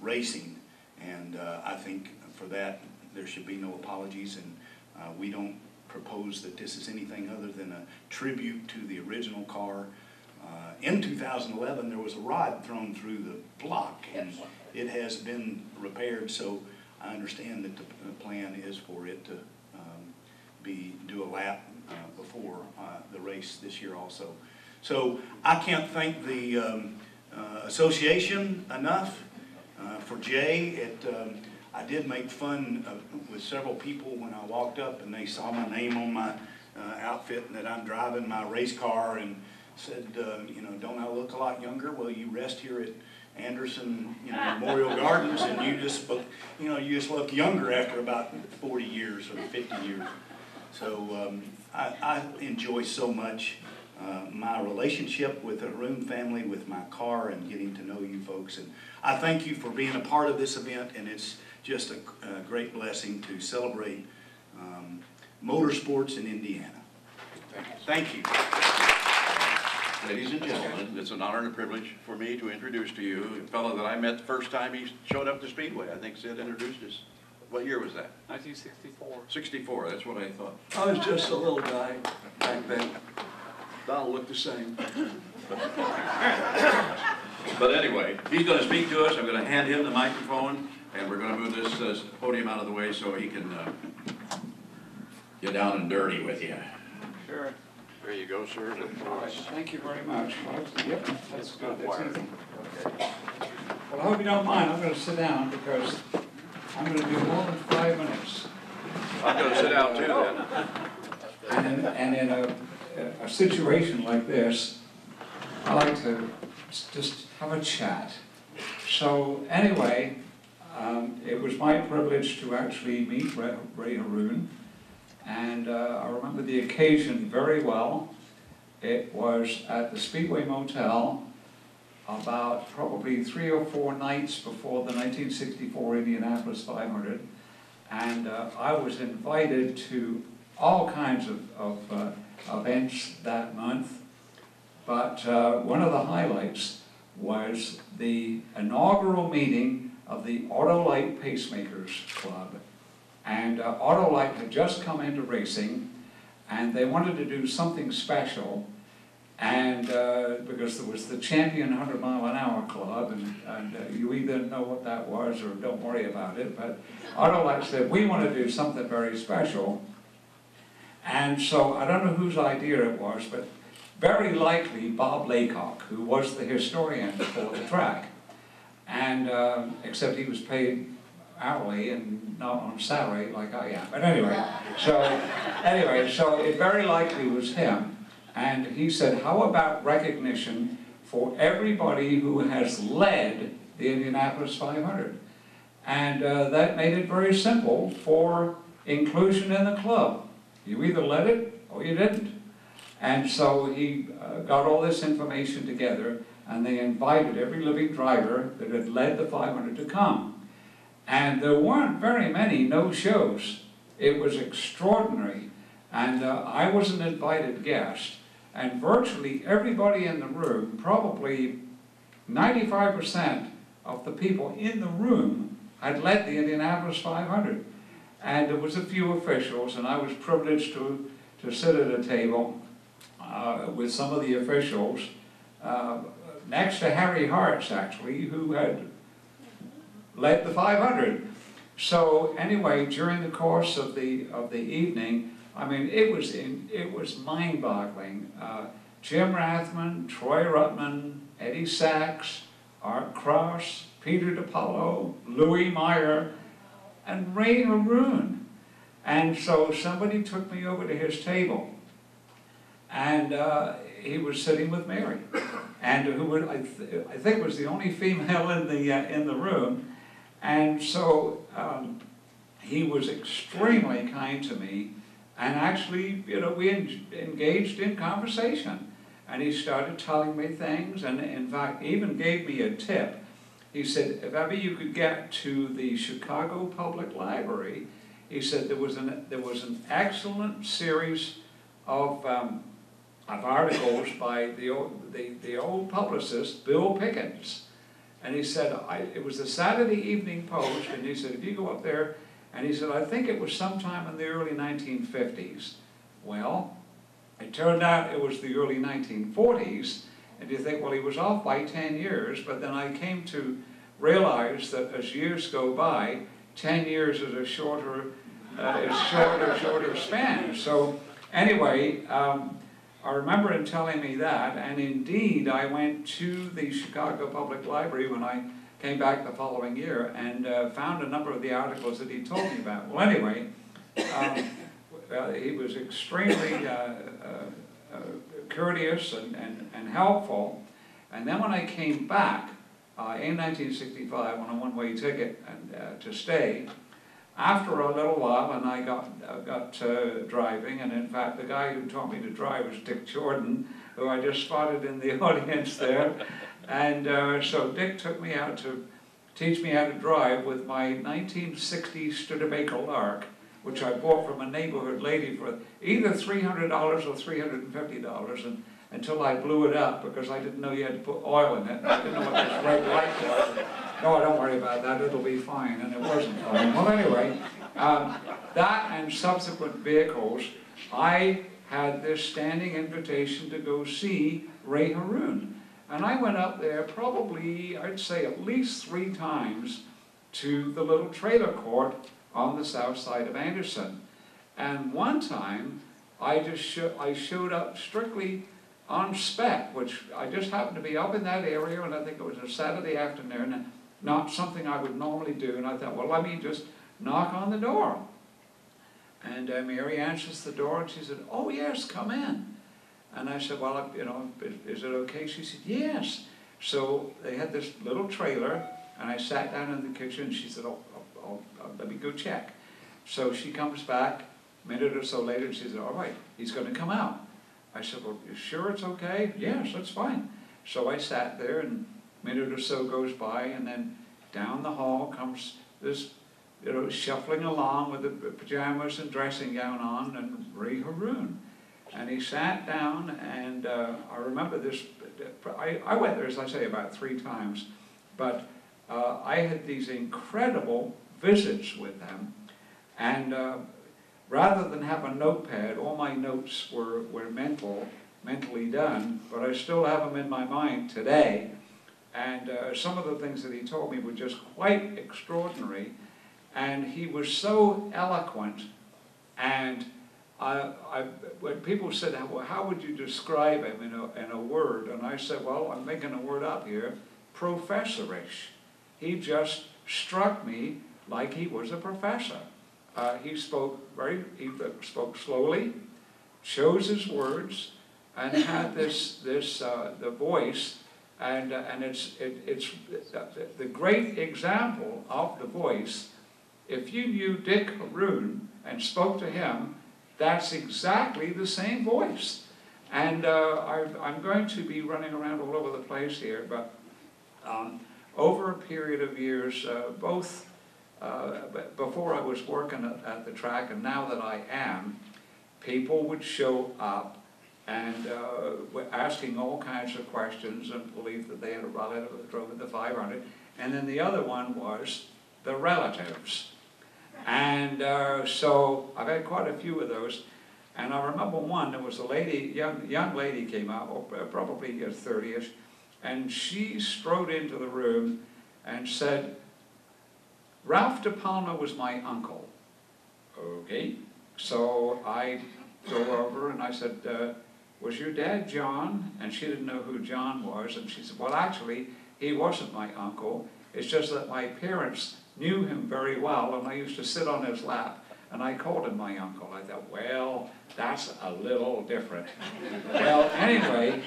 racing, and I think for that there should be no apologies, and we don't propose that this is anything other than a tribute to the original car. In 2011, there was a rod thrown through the block, and it has been repaired, so I understand that the plan is for it to do a lap before the race this year also. So I can't thank the association enough. For Jay, I did make fun with several people when I walked up and they saw my name on my outfit and that I'm driving my race car, and said, you know, don't I look a lot younger? Well, you rest here at Anderson, you know, Memorial Gardens, and you just look younger after about 40 years or 50 years. So I enjoy so much my relationship with the Harroun family, with my car, and getting to know you folks. And I thank you for being a part of this event, and it's just a great blessing to celebrate motorsports in Indiana. Thank you. Ladies and gentlemen, it's an honor and a privilege for me to introduce to you a fellow that I met the first time he showed up to Speedway. I think Sid introduced us. What year was that? 1964. 64, that's what I thought. I was just a little guy back then. Donald looked the same. But anyway, he's going to speak to us. I'm going to hand him the microphone, and we're going to move this podium out of the way so he can get down and dirty with you. Sure. There you go, sir. All right, thank you very much. Yep, that's good. That's easy. Okay. Well, I hope you don't mind. I'm going to sit down because I'm going to do more than 5 minutes. I'm going to sit down too then. And in a situation like this, I like to just have a chat. So anyway, it was my privilege to actually meet Ray Harroun. And I remember the occasion very well. It was at the Speedway Motel about probably 3 or 4 nights before the 1964 Indianapolis 500. And I was invited to all kinds of events that month. But one of the highlights was the inaugural meeting of the Autolite Pacemakers Club. And Autolite had just come into racing, and they wanted to do something special, and because there was the Champion 100 Mile an Hour Club, and you either know what that was or don't worry about it, but Autolite said, we want to do something very special. And so I don't know whose idea it was, but very likely Bob Laycock, who was the historian for the track, and except he was paid hourly and not on salary like I am. But anyway, so it very likely was him. And he said, how about recognition for everybody who has led the Indianapolis 500? And that made it very simple for inclusion in the club. You either led it or you didn't. And so he got all this information together, and they invited every living driver that had led the 500 to come. And there weren't very many no-shows. It was extraordinary. And I was an invited guest. And virtually everybody in the room, probably 95% of the people in the room had led the Indianapolis 500. And there was a few officials, and I was privileged to sit at a table with some of the officials, next to Harry Hartz, actually, who had led the 500. So anyway, during the course of the evening, I mean, it was mind-boggling. Jim Rathman, Troy Ruttman, Eddie Sachs, Art Krause, Peter DiPaolo, Louis Meyer, and Ray Harroun. And so somebody took me over to his table, and he was sitting with Mary, and who was, I think was the only female in the room. And so he was extremely kind to me. And actually, you know, we engaged in conversation. And he started telling me things, and in fact, even gave me a tip. He said, if ever you could get to the Chicago Public Library, he said there was an excellent series of articles by the old publicist, Bill Pickens. And he said, it was the Saturday Evening Post, and he said, if you go up there, and he said, I think it was sometime in the early 1950s. Well, it turned out it was the early 1940s, and you think, well, he was off by 10 years, but then I came to realize that as years go by, 10 years is a shorter span. So anyway, I remember him telling me that, and indeed I went to the Chicago Public Library when I came back the following year and found a number of the articles that he told me about. Well, anyway, he was extremely courteous and helpful. And then when I came back in 1965 on a one-way ticket and, to stay, after a little while, and I got driving, and in fact the guy who taught me to drive was Dick Jordan, who I just spotted in the audience there. And so Dick took me out to teach me how to drive with my 1960 Studebaker Lark, which I bought from a neighborhood lady for either $300 or $350, and until I blew it up because I didn't know you had to put oil in it. I didn't know what this red light was. No, don't worry about that, it'll be fine, and it wasn't fine. Well, anyway, that and subsequent vehicles, I had this standing invitation to go see Ray Harroun. And I went up there probably, I'd say at least 3 times to the little trailer court on the south side of Anderson. And one time, I showed up strictly on spec, which I just happened to be up in that area, and I think it was a Saturday afternoon, and not something I would normally do. And I thought, well, let me just knock on the door. And Mary answers the door, and she said, oh yes, come in. And I said, well, you know, is it okay? She said, yes. So they had this little trailer, and I sat down in the kitchen, and she said, let me go check. So she comes back a minute or so later, and she said, all right, he's going to come out. I said, well, you sure it's okay? Yes, that's fine. So I sat there, and a minute or so goes by, and then down the hall comes this, you know, shuffling along with the pajamas and dressing gown on, and Ray Harroun. And he sat down, and I remember this, I went there, as I say, about 3 times, but I had these incredible visits with them, and rather than have a notepad, all my notes were mentally done, but I still have them in my mind today, and some of the things that he told me were just quite extraordinary, and he was so eloquent, and when people said, well, how would you describe him in a word? And I said, well, I'm making a word up here, professorish. He just struck me like he was a professor. He spoke slowly, chose his words, and had the voice, and it's the great example of the voice. If you knew Dick Harroun and spoke to him, that's exactly the same voice. And I'm going to be running around all over the place here, but over a period of years, both before I was working at the track and now that I am, people would show up and were asking all kinds of questions and believed that they had a relative that drove in the 500. And then the other one was the relatives. And so I've had quite a few of those. And I remember one, there was a lady, young lady came out, probably 30-ish, and she strode into the room and said, "Ralph De Palma was my uncle." Okay, so I drove over and I said, "Was your dad John?" And she didn't know who John was, and she said, "Well, actually, he wasn't my uncle. It's just that my parents knew him very well, and I used to sit on his lap, and I called him my uncle." I thought, well, that's a little different. Well, anyway,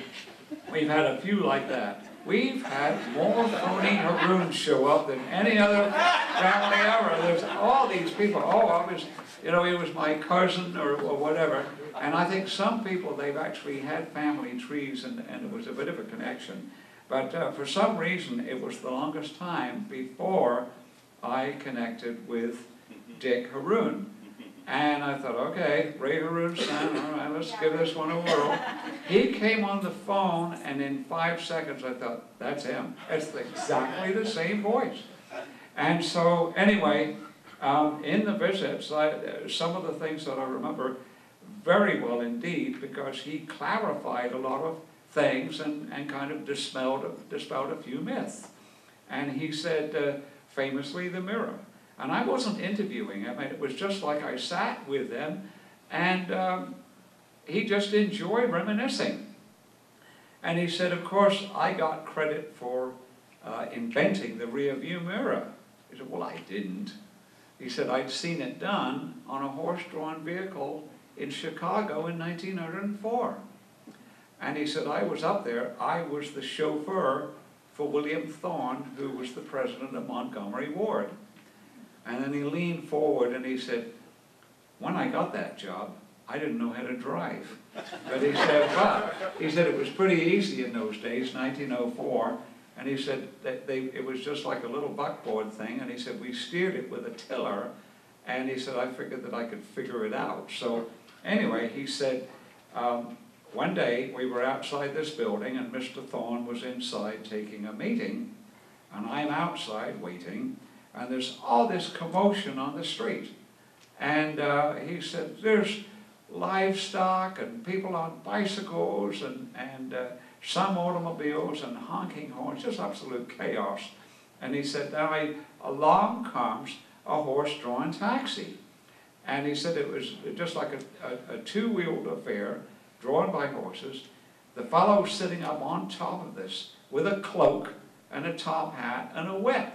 we've had a few like that. We've had more phony Harroun show up than any other family ever. There's all these people, oh, I was, you know, he was my cousin or whatever. And I think some people, they've actually had family trees and it was a bit of a connection. But for some reason, it was the longest time before I connected with Dick Harroun. And I thought, okay, Ray Harroun's son, all right, let's give this one a whirl. He came on the phone, and in 5 seconds I thought, that's him. It's exactly the same voice. And so, anyway, in the visits, some of the things that I remember very well indeed, because he clarified a lot of things and kind of dispelled a few myths. And he said, famously, the mirror. And I wasn't interviewing him, it was just like I sat with him, and he just enjoyed reminiscing. And he said, of course, I got credit for inventing the rear view mirror. He said, well, I didn't. He said, I'd seen it done on a horse-drawn vehicle in Chicago in 1904. And he said, I was up there, I was the chauffeur for William Thorne, who was the president of Montgomery Ward. And then he leaned forward and he said, when I got that job, I didn't know how to drive. But he said, it was pretty easy in those days, 1904. And he said that it was just like a little buckboard thing. And he said, we steered it with a tiller. And he said, I figured that I could figure it out. So anyway, he said, one day we were outside this building and Mr. Thorne was inside taking a meeting. And I'm outside waiting. And there's all this commotion on the street. And he said, there's livestock and people on bicycles and some automobiles and honking horns, just absolute chaos. And he said, now along comes a horse-drawn taxi. And he said it was just like a two-wheeled affair drawn by horses. The fellow sitting up on top of this with a cloak and a top hat and a whip.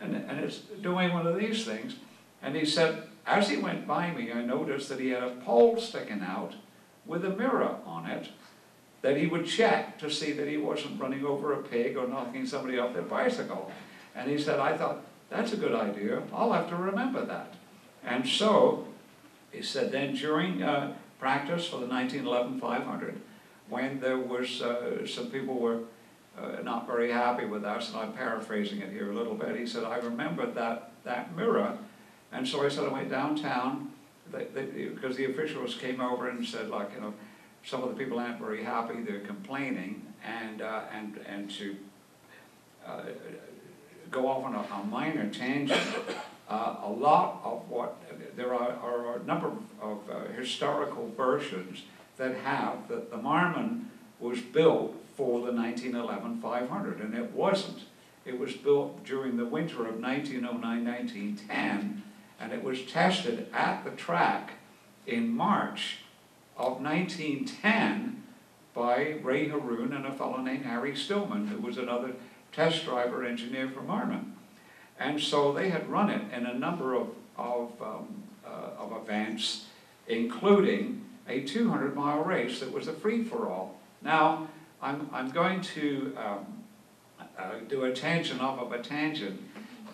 And it's doing one of these things. And he said, as he went by me, I noticed that he had a pole sticking out with a mirror on it that he would check to see that he wasn't running over a pig or knocking somebody off their bicycle. And he said, I thought, that's a good idea. I'll have to remember that. And so, he said, then during practice for the 1911 500, when there was, some people were not very happy with us, and I'm paraphrasing it here a little bit. He said, I remembered that mirror, and so I said, I went downtown, because the officials came over and said, like, you know, some of the people aren't very happy, they're complaining, and to go off on a minor tangent, a lot of what, there are a number of historical versions that have that the Marmon was built for the 1911 500, and it wasn't. It was built during the winter of 1909-1910, and it was tested at the track in March of 1910 by Ray Harroun and a fellow named Harry Stillman, who was another test driver engineer for Marmon. And so they had run it in a number of events, including a 200-mile race that was a free-for-all. Now, I'm going to do a tangent off of a tangent.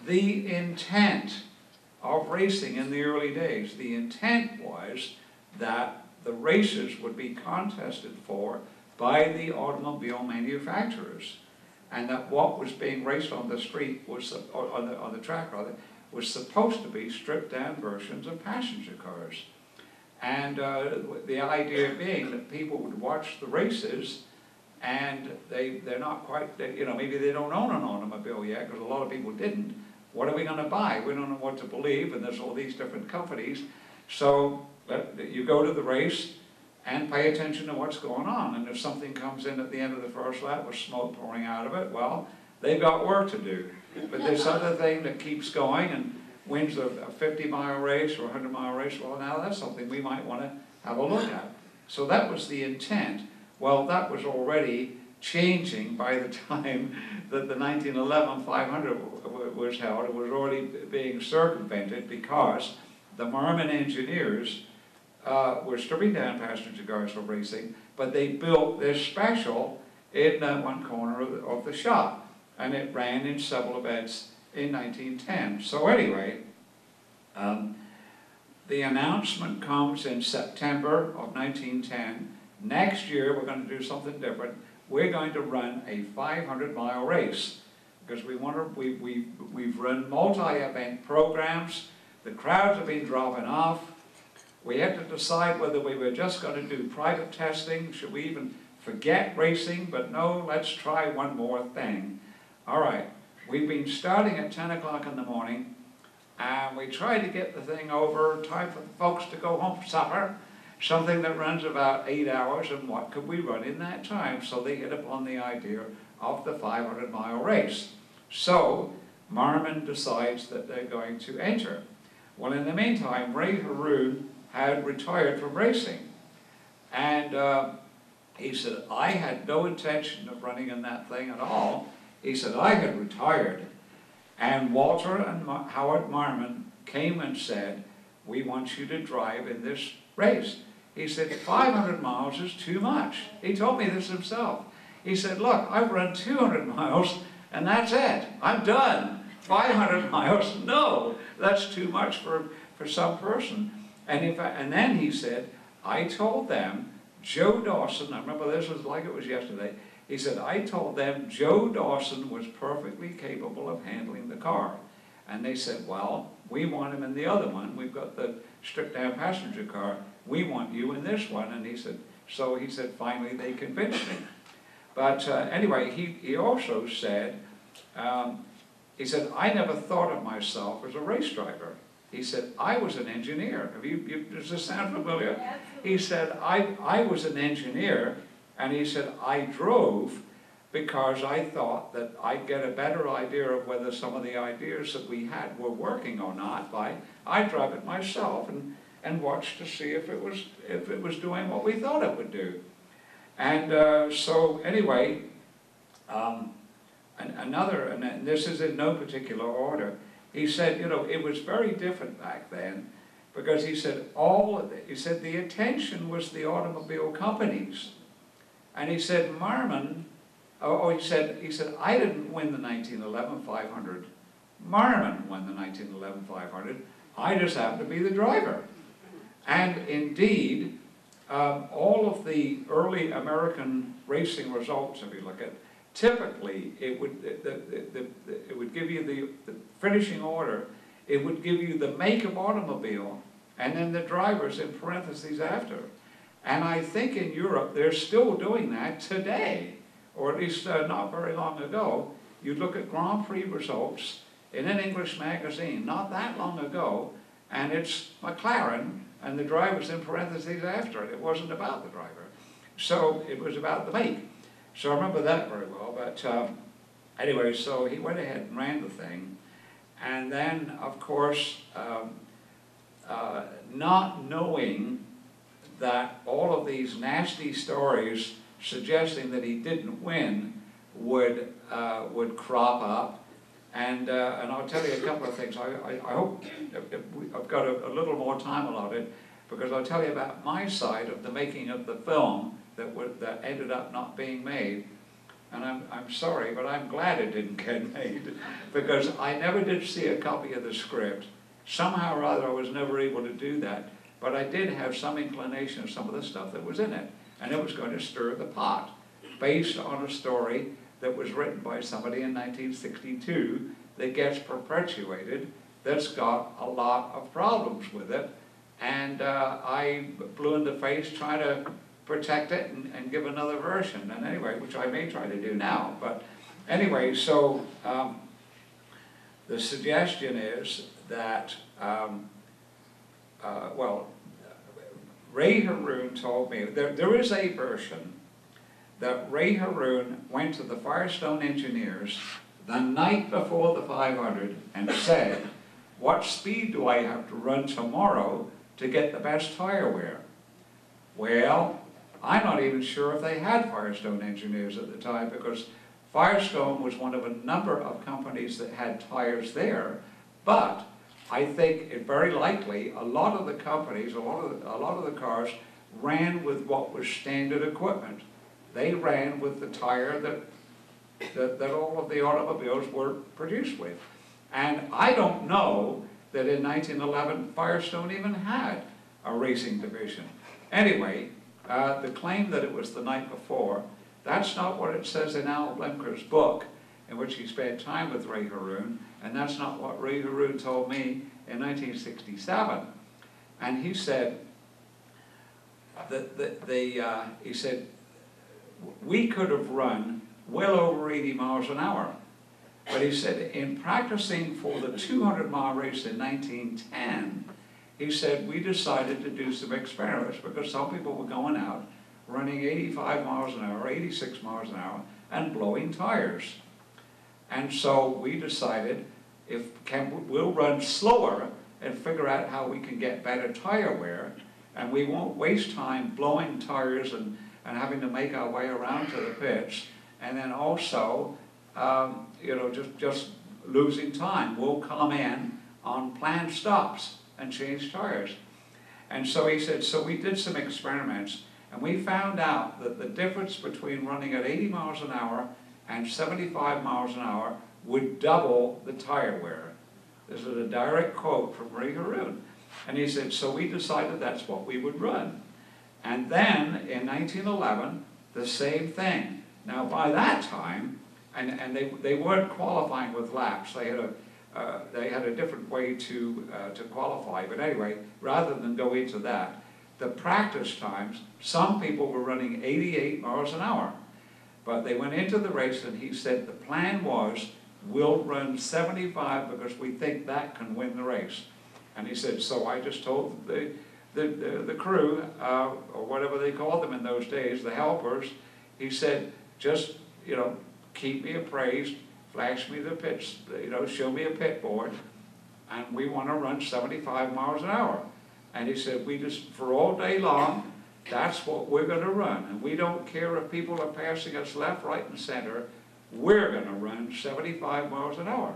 The intent of racing in the early days, the intent was that the races would be contested for by the automobile manufacturers, and that what was being raced on the street was, on the track rather, was supposed to be stripped down versions of passenger cars. And the idea being that people would watch the races, and they're not quite, you know, maybe they don't own an automobile yet, because a lot of people didn't. What are we going to buy? We don't know what to believe, and there's all these different companies. So you go to the race and pay attention to what's going on. And if something comes in at the end of the first lap with smoke pouring out of it, well, they've got work to do. But this other thing that keeps going and wins a 50-mile race or a 100-mile race, well, now that's something we might want to have a look at. So that was the intent. Well, that was already changing by the time that the 1911 500 was held. It was already being circumvented because the Marmon engineers were stripping down passenger cars for racing, but they built this special in one corner of the shop, and it ran in several events in 1910. So anyway, the announcement comes in September of 1910. Next year we're going to do something different. We're going to run a 500-mile race, because we've run multi-event programs. The crowds have been dropping off. We had to decide whether we were just going to do private testing. Should we even forget racing? But no, let's try one more thing. All right, we've been starting at 10 o'clock in the morning, and we try to get the thing over, time for the folks to go home for supper, something that runs about 8 hours, and what could we run in that time? So they hit upon the idea of the 500-mile race. So Marmon decides that they're going to enter. Well, in the meantime, Ray Harroun had retired from racing. And he said, I had no intention of running in that thing at all. He said, I had retired. And Walter and Howard Marmon came and said, we want you to drive in this race. He said, 500 miles is too much. He told me this himself. He said, look, I've run 200 miles and that's it. I'm done. 500 miles, no, that's too much for some person. And then he said, I told them, Joe Dawson, I remember this was like it was yesterday, he said, I told them Joe Dawson was perfectly capable of handling the car. And they said, well, we want him in the other one. We've got the stripped down passenger car. We want you in this one. And he said, so he said, finally they convinced me. But anyway, he also said, he said, I never thought of myself as a race driver. He said, I was an engineer. Does this sound familiar? Absolutely. He said, I was an engineer, and he said, I drove because I thought that I'd get a better idea of whether some of the ideas that we had were working or not by, I'd drive it myself and watch to see if it was doing what we thought it would do. And so anyway, and this is in no particular order, he said, you know, it was very different back then, because he said the attention was the automobile companies. And he said, Marmon, he said, I didn't win the 1911 500. Marmon won the 1911 500. I just happened to be the driver. And indeed, all of the early American racing results, if you look at, typically it would give you the finishing order. It would give you the make of automobile, and then the drivers in parentheses after. And I think in Europe they're still doing that today, or at least not very long ago. You look at Grand Prix results in an English magazine not that long ago, and it's McLaren, and the driver's in parentheses after it. It wasn't about the driver. So it was about the make. So I remember that very well. But anyway, so he went ahead and ran the thing. And then, of course, not knowing that all of these nasty stories suggesting that he didn't win would crop up, And I'll tell you a couple of things. I hope I've got a little more time allotted, because I'll tell you about my side of the making of the film that ended up not being made. And I'm sorry, but I'm glad it didn't get made, because I never did see a copy of the script. Somehow or other I was never able to do that, but I did have some inclination of some of the stuff that was in it. And it was going to stir the pot, based on a story that was written by somebody in 1962 that gets perpetuated, that's got a lot of problems with it. And I blew in the face trying to protect it and give another version. And anyway, which I may try to do now. But anyway, so the suggestion is that, well, Ray Harroun told me, there is a version that Ray Harroun went to the Firestone engineers the night before the 500 and said, what speed do I have to run tomorrow to get the best tire wear? Well, I'm not even sure if they had Firestone engineers at the time, because Firestone was one of a number of companies that had tires there, but I think it very likely a lot of the companies, a lot of the cars ran with what was standard equipment. They ran with the tire that all of the automobiles were produced with. And I don't know that in 1911 Firestone even had a racing division. Anyway, the claim that it was the night before, that's not what it says in Al Blemker's book, in which he spent time with Ray Harroun, and that's not what Ray Harroun told me in 1967. And he said that he said, we could have run well over 80 miles an hour. But he said, in practicing for the 200-mile race in 1910, he said, we decided to do some experiments, because some people were going out running 85 miles an hour, 86 miles an hour, and blowing tires. And so we decided, we'll run slower and figure out how we can get better tire wear, and we won't waste time blowing tires and having to make our way around to the pits, and then also, you know, just losing time. We'll come in on planned stops and change tires. And so he said, so we did some experiments, and we found out that the difference between running at 80 miles an hour and 75 miles an hour would double the tire wear. This is a direct quote from Ray Harroun. And he said, so we decided that's what we would run. And then in 1911, the same thing. Now by that time, and they weren't qualifying with laps. They had a different way to qualify. But anyway, rather than go into that, the practice times, some people were running 88 miles an hour. But they went into the race, and he said the plan was, we'll run 75 because we think that can win the race. And he said, so I just told the crew, or whatever they called them in those days, the helpers, he said, just, you know, keep me appraised, flash me the pits, you know, show me a pit board, and we want to run 75 miles an hour. And he said, we just, for all day long, that's what we're going to run. And we don't care if people are passing us left, right, and center. We're going to run 75 miles an hour.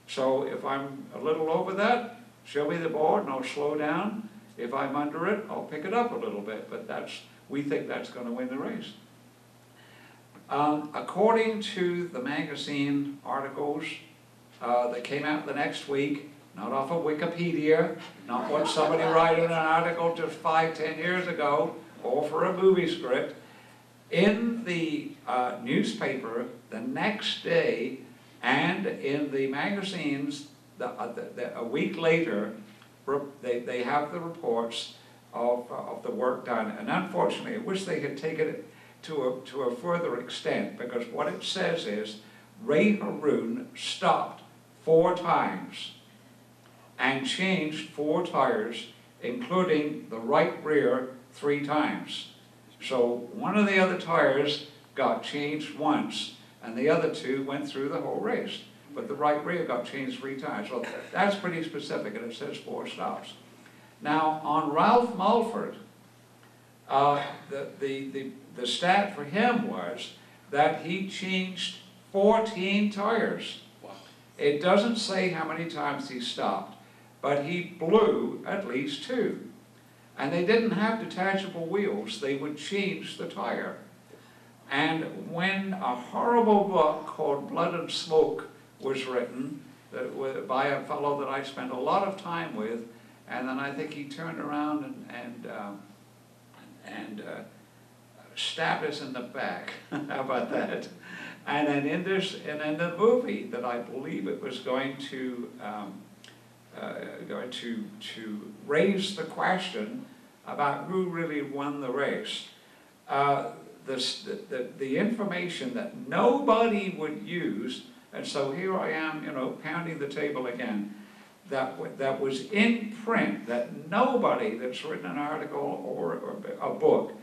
So if I'm a little over that, show me the board and I'll slow down. If I'm under it, I'll pick it up a little bit. But we think that's going to win the race. According to the magazine articles that came out the next week, not off of Wikipedia, not what somebody wrote in an article just 5-10 years ago, or for a movie script, in the newspaper the next day and in the magazines a week later, they have the reports of the work done. And unfortunately, I wish they had taken it to a further extent, because what it says is Ray Harroun stopped 4 times and changed 4 tires, including the right rear 3 times. So one of the other tires got changed once, and the other 2 went through the whole race. But the right rear got changed 3 times. So that's pretty specific, and it says 4 stops. Now, on Ralph Mulford, the stat for him was that he changed 14 tires. Wow. It doesn't say how many times he stopped, but he blew at least 2. And they didn't have detachable wheels, they would change the tire. And when a horrible book called Blood and Smoke was written by a fellow that I spent a lot of time with, and then I think he turned around and stabbed us in the back. How about that? And then in the movie that I believe it was going to raise the question about who really won the race. The information that nobody would use, and so here I am, you know, pounding the table again, that was in print, that nobody that's written an article or a book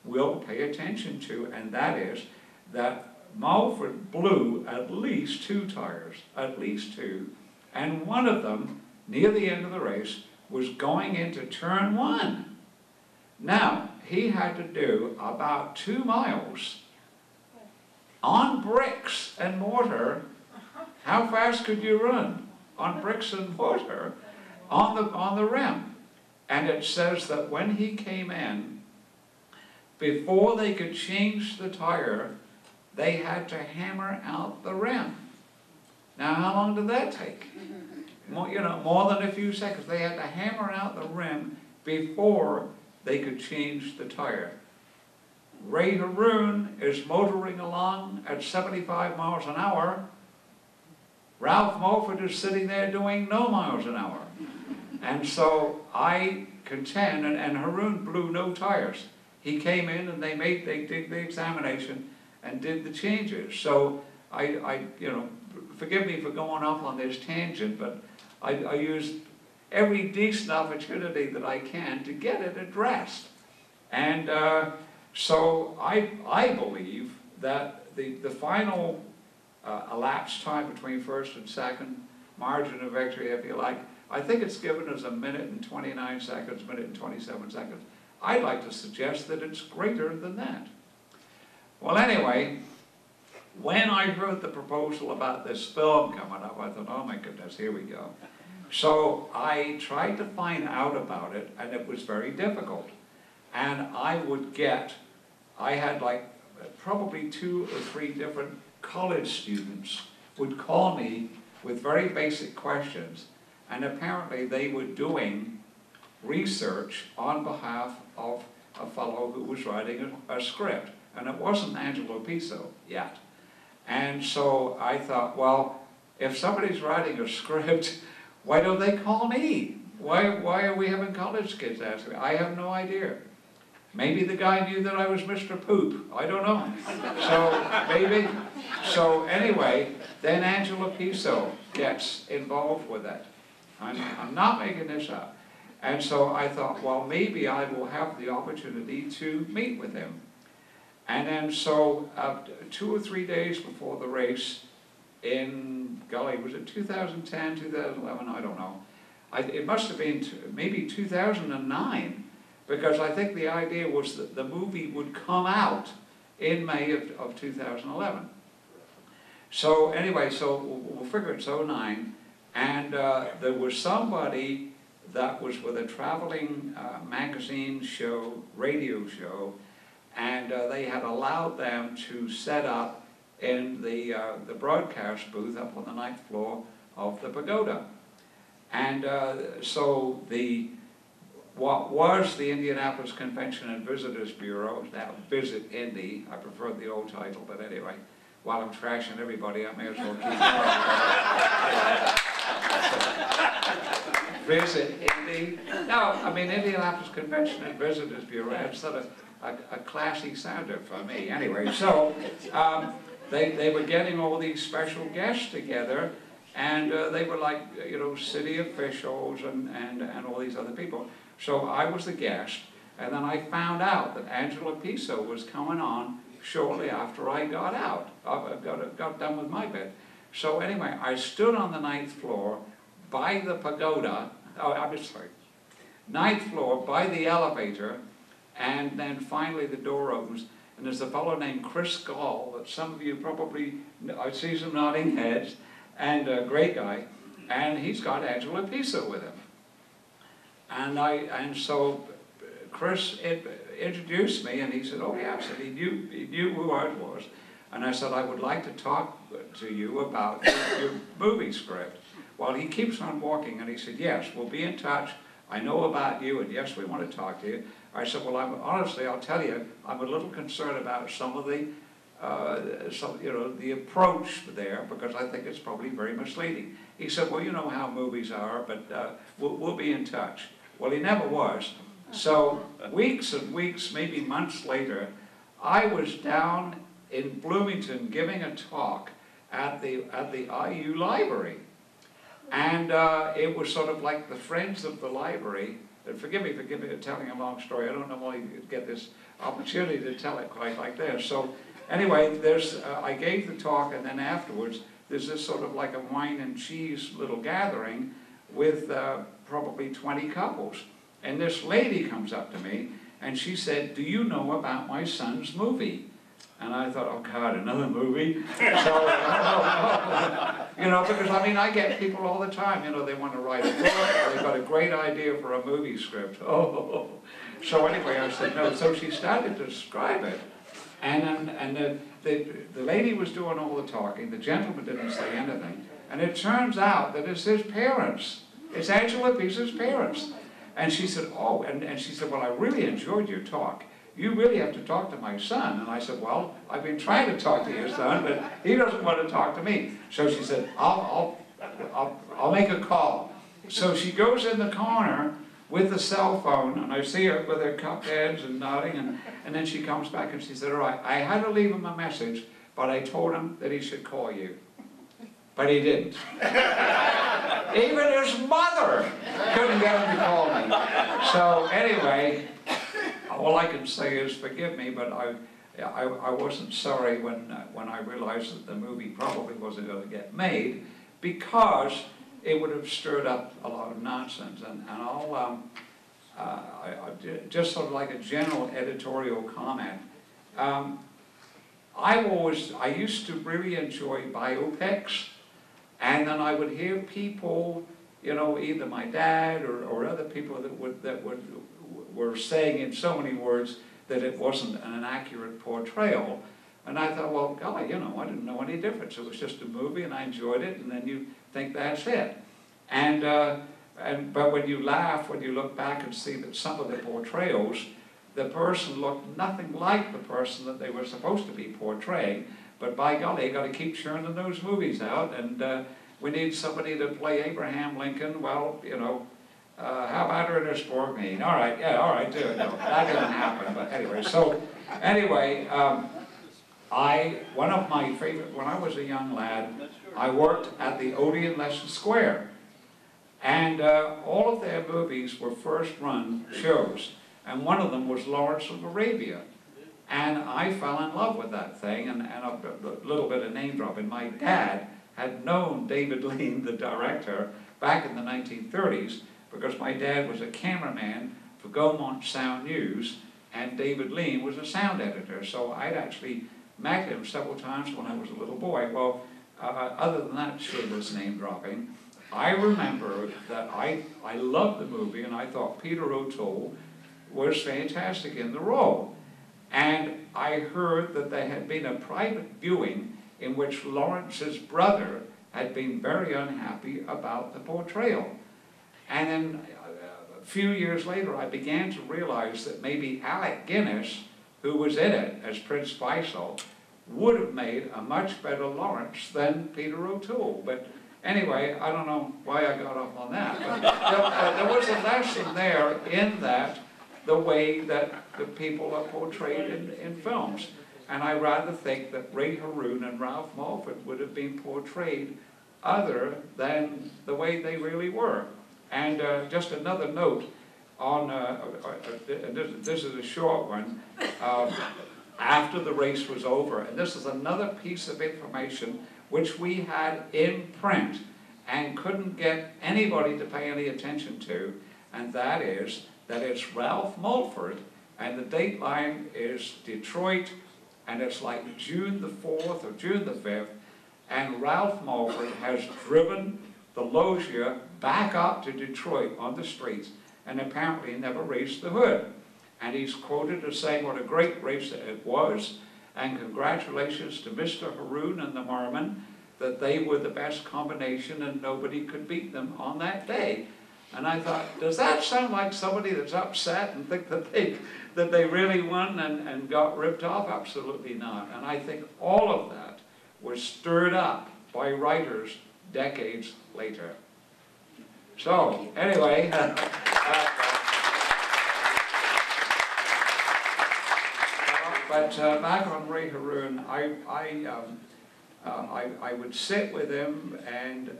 will pay attention to, and that is that Mulford blew at least 2 tires, at least 2, and one of them, near the end of the race, was going into turn 1. Now, he had to do about 2 miles on bricks and mortar. How fast could you run on bricks and mortar on the rim? And it says that when he came in, before they could change the tire, they had to hammer out the rim. Now, how long did that take? More than a few seconds. They had to hammer out the rim before they could change the tire. Ray Harroun is motoring along at 75 miles an hour. Ralph Mulford is sitting there doing no miles an hour. And so I contend, and Harroun blew no tires. He came in and they did the examination and did the changes. So forgive me for going off on this tangent, but I used every decent opportunity that I can to get it addressed. And so I believe that the final elapsed time between first and second, margin of victory, if you like, I think it's given as 1 minute and 29 seconds, 1 minute and 27 seconds. I'd like to suggest that it's greater than that. Well, anyway, when I heard the proposal about this film coming up, I thought, oh my goodness, here we go. So I tried to find out about it, and it was very difficult. And I had like probably 2 or 3 different college students would call me with very basic questions, and apparently they were doing research on behalf of a fellow who was writing a script, and it wasn't Angelo Piso yet. And so I thought, well, if somebody's writing a script, why don't they call me? Why are we having college kids ask me? I have no idea. Maybe the guy knew that I was Mr. Poop. I don't know. So maybe. So anyway, then Angelo Piso gets involved with it. I'm not making this up. And so I thought, well, maybe I will have the opportunity to meet with him. And then so 2 or 3 days before the race in, golly, was it 2010, 2011? I don't know. It must have been maybe 2009, because I think the idea was that the movie would come out in May of 2011. So anyway, so we'll figure it's 09, and there was somebody that was with a traveling magazine show, radio show, and they had allowed them to set up in the broadcast booth up on the 9th floor of the pagoda. And so what was the Indianapolis Convention and Visitors Bureau, now Visit Indy, I prefer the old title, but anyway, while I'm trashing everybody, I may as well keep going. Visit Indy. No, I mean, Indianapolis Convention and Visitors Bureau had sort of a classy sounder for me. Anyway, so they were getting all these special guests together, and they were like, you know, city officials and all these other people. So I was the guest, and then I found out that Angelo Piso was coming on shortly after I got out. I got done with my bit. So anyway, I stood on the 9th floor by the pagoda, I'm sorry, 9th floor by the elevator, and then finally the door opens, and there's a fellow named Chris Gall that some of you probably, I see some nodding heads, and a great guy, and he's got Angela Pisa with him. And so Chris introduced me, and he said, oh yeah, I said, he knew who I was. And I said, I would like to talk to you about your movie script. Well, he keeps on walking, and he said, yes, we'll be in touch. I know about you, and yes, we want to talk to you. I said, well, honestly, I'll tell you, I'm a little concerned about some of the, the approach there, because I think it's probably very misleading. He said, well, you know how movies are, but we'll be in touch. Well, he never was. So weeks and weeks, maybe months later, I was down in Bloomington giving a talk at the IU library. And it was sort of like the Friends of the Library. And forgive me for telling a long story. I don't normally get this opportunity to tell it quite like this. So anyway, I gave the talk, and then afterwards, there's this sort of like a wine and cheese little gathering with probably 20 couples. And this lady comes up to me, and she said, do you know about my son's movie? And I thought, oh God, another movie? So, because I mean, I get people all the time, they want to write a book, or they've got a great idea for a movie script. Oh. So anyway, I said no. So she started to describe it, and the lady was doing all the talking, the gentleman didn't say anything, and it turns out that it's his parents. It's Angela Pisa's parents. And she said, oh, and she said, well, I really enjoyed your talk. You really have to talk to my son. And I said, well, I've been trying to talk to your son, but he doesn't want to talk to me. So she said, I'll make a call. So she goes in the corner with the cell phone, and I see her with her cupped hands and nodding, and then she comes back and she said, all right, I had to leave him a message, but I told him that he should call you. But he didn't. Even his mother couldn't get him to call me. So anyway, all I can say is forgive me, but I wasn't sorry when I realized that the movie probably wasn't going to get made, because it would have stirred up a lot of nonsense. And I'll just sort of like a general editorial comment. I used to really enjoy biopics, and then I would hear people, either my dad or other people that were saying in so many words that it wasn't an accurate portrayal. And I thought, well, golly, I didn't know any difference. It was just a movie, and I enjoyed it, and then you think that's it. But when you laugh, when you look back and see that some of the portrayals, the person looked nothing like the person that they were supposed to be portraying. But by golly, you got to keep churning those movies out, and we need somebody to play Abraham Lincoln. Well, how about Ernest Borgnine? All right, yeah, all right, do it. No, that didn't happen. But anyway, one of my favorite, when I was a young lad, I worked at the Odeon Leicester Square, and all of their movies were first-run shows, and one of them was Lawrence of Arabia. And I fell in love with that thing, and a little bit of name dropping. My dad had known David Lean, the director, back in the 1930s, because my dad was a cameraman for Gaumont Sound News, and David Lean was a sound editor. So I'd actually met him several times when I was a little boy. Well, other than that shameless name dropping, I remember that I loved the movie, and I thought Peter O'Toole was fantastic in the role. And I heard that there had been a private viewing in which Lawrence's brother had been very unhappy about the portrayal. And then a few years later, I began to realize that maybe Alec Guinness, who was in it as Prince Faisal, would have made a much better Lawrence than Peter O'Toole. But anyway, I don't know why I got off on that. But there was a lesson there in that, the way that the people are portrayed in films. And I rather think that Ray Harroun and Ralph Mulford would have been portrayed other than the way they really were. And just another note on, this is a short one, after the race was over, and this is another piece of information which we had in print and couldn't get anybody to pay any attention to, and that is that it's Ralph Mulford, and the date line is Detroit, and it's like June the 4th or June the 5th, And Ralph Mulford has driven the Logia back up to Detroit on the streets, and apparently never raised the hood. And he's quoted as saying what a great race it was, and congratulations to Mr. Harroun and the Mormon, that they were the best combination and nobody could beat them on that day. And I thought, does that sound like somebody that's upset and think that they really won and got ripped off? Absolutely not. And I think all of that was stirred up by writers decades later. So, anyway, but back on Ray Harroun, I would sit with him, and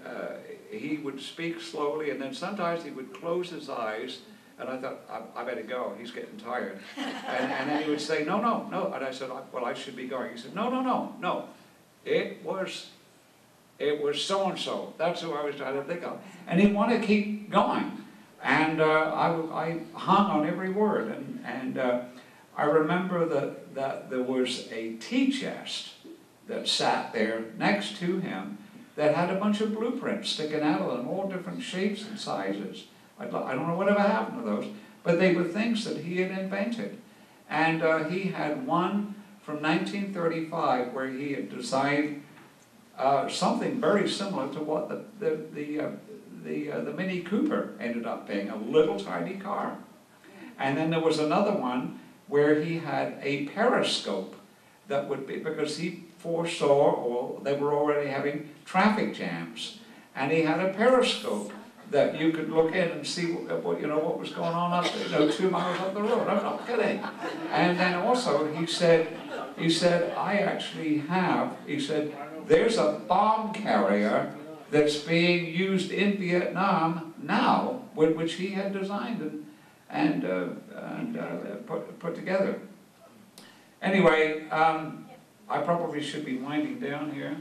he would speak slowly, and then sometimes he would close his eyes, and I thought, I better go, he's getting tired. And then he would say, no, no, no. And I said, well, I should be going. He said, no, no, no, no. It was so-and-so. That's who I was trying to think of. And he'd want to keep going. And I hung on every word. And I remember that there was a tea chest that sat there next to him that had a bunch of blueprints sticking out of them, all different shapes and sizes. I don't know whatever happened to those, but they were things that he had invented. And he had one from 1935 where he had designed something very similar to what the Mini Cooper ended up being, a little tiny car. And then there was another one where he had a periscope that would be, because he foresaw, or they were already having traffic jams, and he had a periscope that you could look in and see what was going on up there, 2 miles up the road. I'm not kidding. And then also he said, I actually have, he said, there's a bomb carrier that's being used in Vietnam now, which he had designed and put together. Anyway, I probably should be winding down here.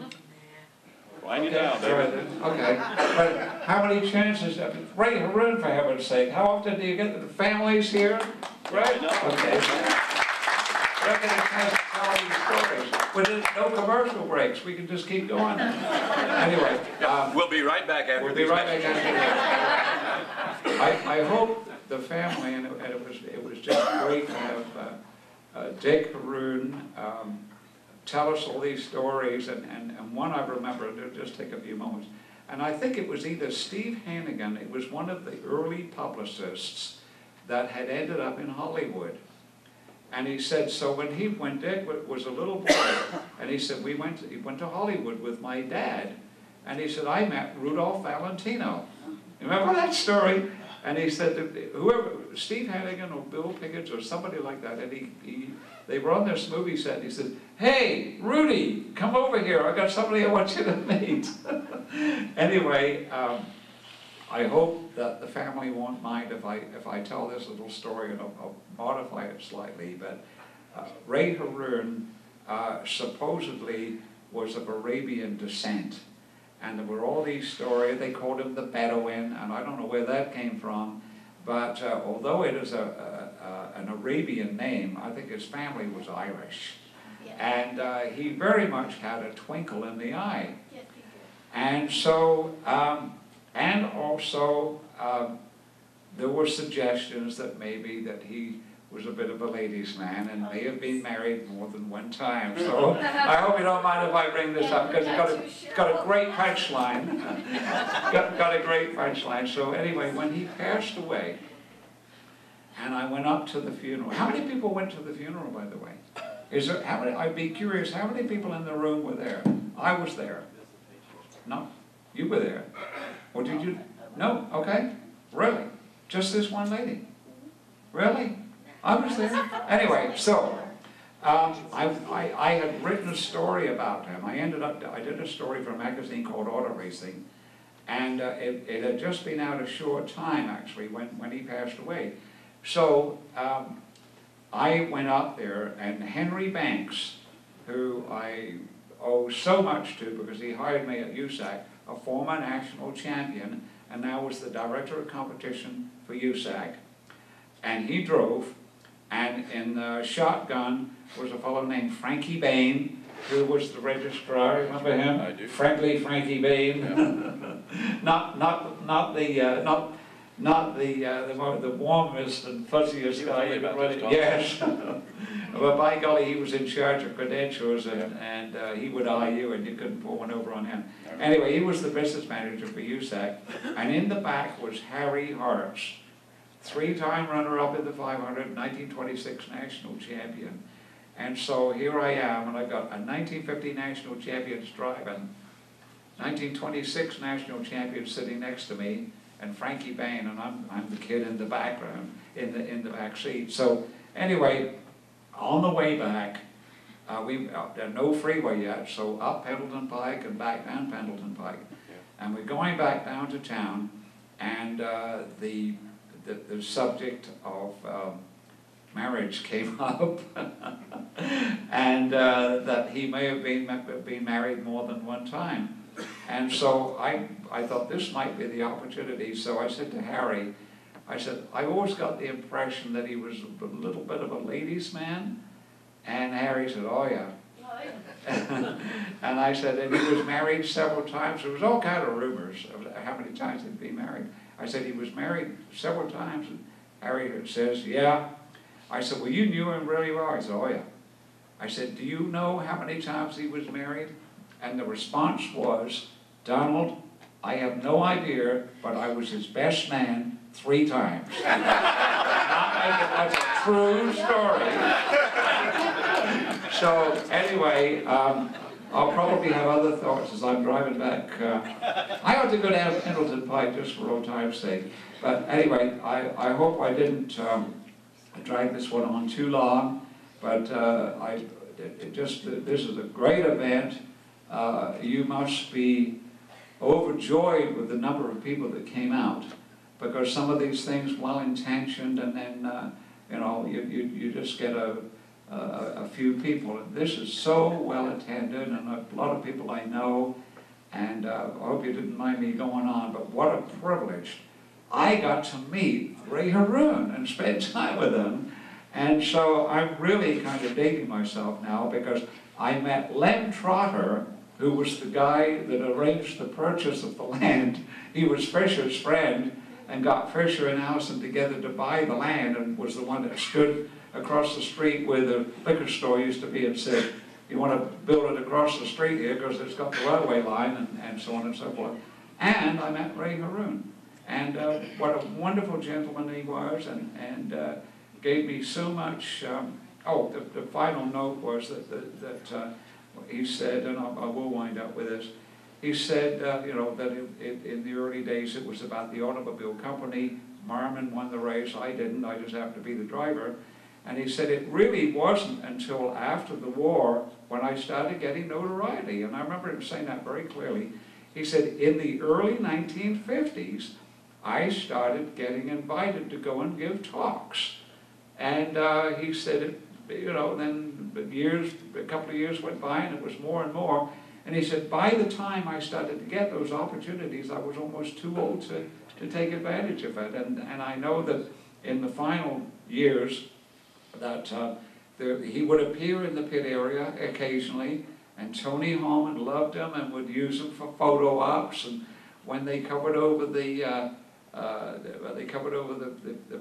Winding down, David. Okay, but how many chances, Ray Harroun, for heaven's sake, how often do you get the families here? Right? Okay. We're going to tell these stories. With no commercial breaks, we can just keep going. Anyway. We'll be right back after We'll be right back after this. I hope the family, and it was just great to have Dick Harroun tell us all these stories, and one I remember, it'll just take a few moments. And I think it was either Steve Hannigan, it was one of the early publicists that had ended up in Hollywood. And he said, so when Dick was a little boy, and he said, he went to Hollywood with my dad, and he said, I met Rudolph Valentino. Remember that story? And he said, whoever, Steve Hannigan or Bill Pickett or somebody like that, and they were on this movie set, and he said, hey, Rudy, come over here, I got somebody I want you to meet. Anyway, I hope that the family won't mind if I tell this little story, and I'll modify it slightly, but Ray Harroun supposedly was of Arabian descent. And there were all these stories, they called him the Bedouin, and I don't know where that came from, but although it is an Arabian name, I think his family was Irish. Yes. And he very much had a twinkle in the eye. Yes, he did. And so, and also, there were suggestions that maybe that he was a bit of a ladies' man and may have been married more than one time. So I hope you don't mind if I bring this up, because it's got a great punchline. got a great punchline. So anyway, when he passed away, and I went up to the funeral. How many people went to the funeral, by the way? I'd be curious, how many people in the room were there? I was there. No? You were there. Or did you? No? Okay. Really? Just this one lady? Really? I was there. Anyway, so I had written a story about him. I did a story for a magazine called Auto Racing, and it had just been out a short time, actually, when he passed away. So I went up there, and Henry Banks, who I owe so much to because he hired me at USAC, a former national champion, and now was the director of competition for USAC, and he drove. And in the shotgun was a fellow named Frankie Bain, who was the registrar. Remember him? I do. Friendly Frankie Bain. Yeah. not the warmest and fuzziest guy you could run it. Yes. But by golly, he was in charge of credentials, and he would eye you, and you couldn't pull one over on him. Anyway, he was the business manager for USAC, and in the back was Harry Harroun, three-time runner-up in the 500, 1926 national champion. And so here I am, and I got a 1950 national champions driving, 1926 national champion sitting next to me, and Frankie Bain, and I'm the kid in the background, in the back seat. So anyway, on the way back, there's no freeway yet, so up Pendleton Pike and back down Pendleton Pike. And we're going back down to town, and the subject of marriage came up, and that he may have been married more than one time. And so I thought this might be the opportunity. So I said to Harry, I said, I always got the impression that he was a little bit of a ladies' man. And Harry said, oh yeah. And I said, and he was married several times. There was all kind of rumors of how many times he'd been married. I said, he was married several times. And Harry says, yeah. I said, well, you knew him really well. He said, oh yeah. I said, do you know how many times he was married? And the response was, Donald, I have no idea, but I was his best man 3 times. That's a true story. So anyway, I'll probably have other thoughts as I'm driving back. I ought to go down to Pendleton Pike just for old time's sake. But anyway, I hope I didn't drag this one on too long. But this is a great event. You must be overjoyed with the number of people that came out, because some of these things well-intentioned, and then you know, you just get a few people. This is so well attended, and a lot of people I know, and I hope you didn't mind me going on, but what a privilege. I got to meet Ray Harroun and spend time with him, and so I'm really kind of dating myself now, because I met Lem Trotter, who was the guy that arranged the purchase of the land. He was Fisher's friend, and got Fisher and Allison together to buy the land, and was the one that stood across the street where the liquor store used to be and said, you want to build it across the street here because it's got the railway line, and so on and so forth. And I met Ray Harroun, and what a wonderful gentleman he was, and gave me so much. The final note was that he said, and I will wind up with this, he said, you know, that in the early days it was about the automobile company. Marmon won the race, I didn't, I just happened to be the driver. And he said it really wasn't until after the war when I started getting notoriety. And I remember him saying that very clearly. He said in the early 1950s, I started getting invited to go and give talks. And he said, you know, then a couple of years went by, and it was more and more. And he said, by the time I started to get those opportunities, I was almost too old to take advantage of it. And I know that in the final years that he would appear in the pit area occasionally, and Tony Holman loved him and would use him for photo ops. And when they covered over the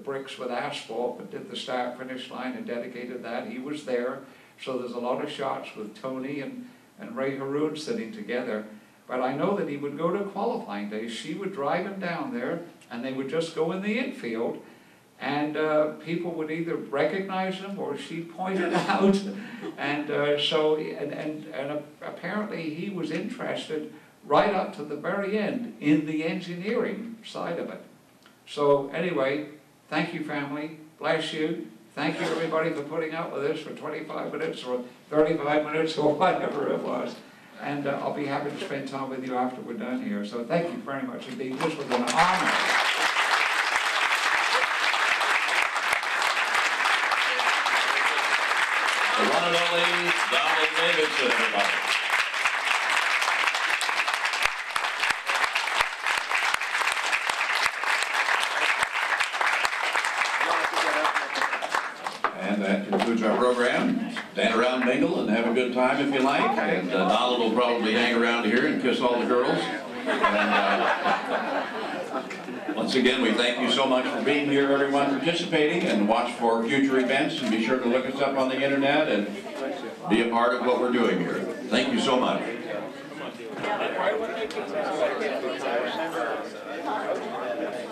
bricks with asphalt, but did the start-finish line and dedicated that, he was there. So there's a lot of shots with Tony and Ray Harroun sitting together. But I know that he would go to qualifying days. She would drive him down there, and they would just go in the infield, and people would either recognize him or she pointed out. And apparently he was interested right up to the very end in the engineering side of it. So anyway, thank you, family. Bless you. Thank you, everybody, for putting up with this for 25 minutes or 35 minutes or whatever it was. And I'll be happy to spend time with you after we're done here. So thank you very much indeed. This was an honor. The one and only Donald Davidson, everybody. And that concludes our program. Stand around, mingle, and have a good time if you like. And Donald will probably hang around here and kiss all the girls. And once again, we thank you so much for being here, everyone participating, and watch for future events, and be sure to look us up on the internet and be a part of what we're doing here. Thank you so much.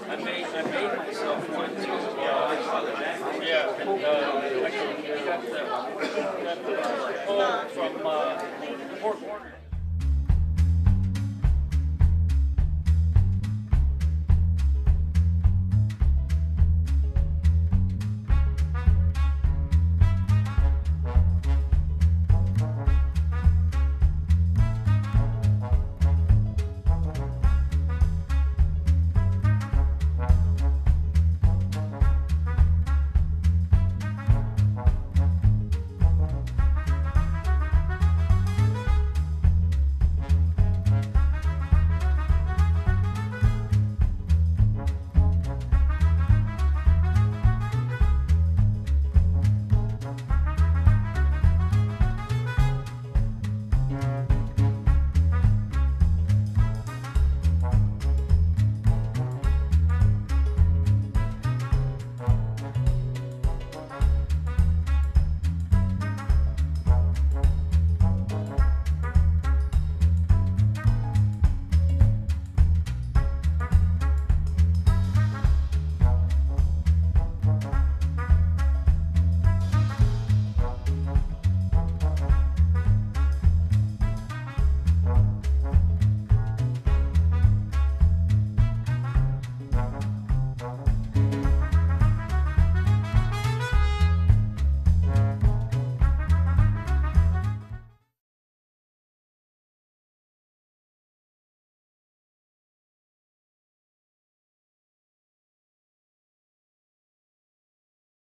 I made myself one too. Yeah. I got the poem from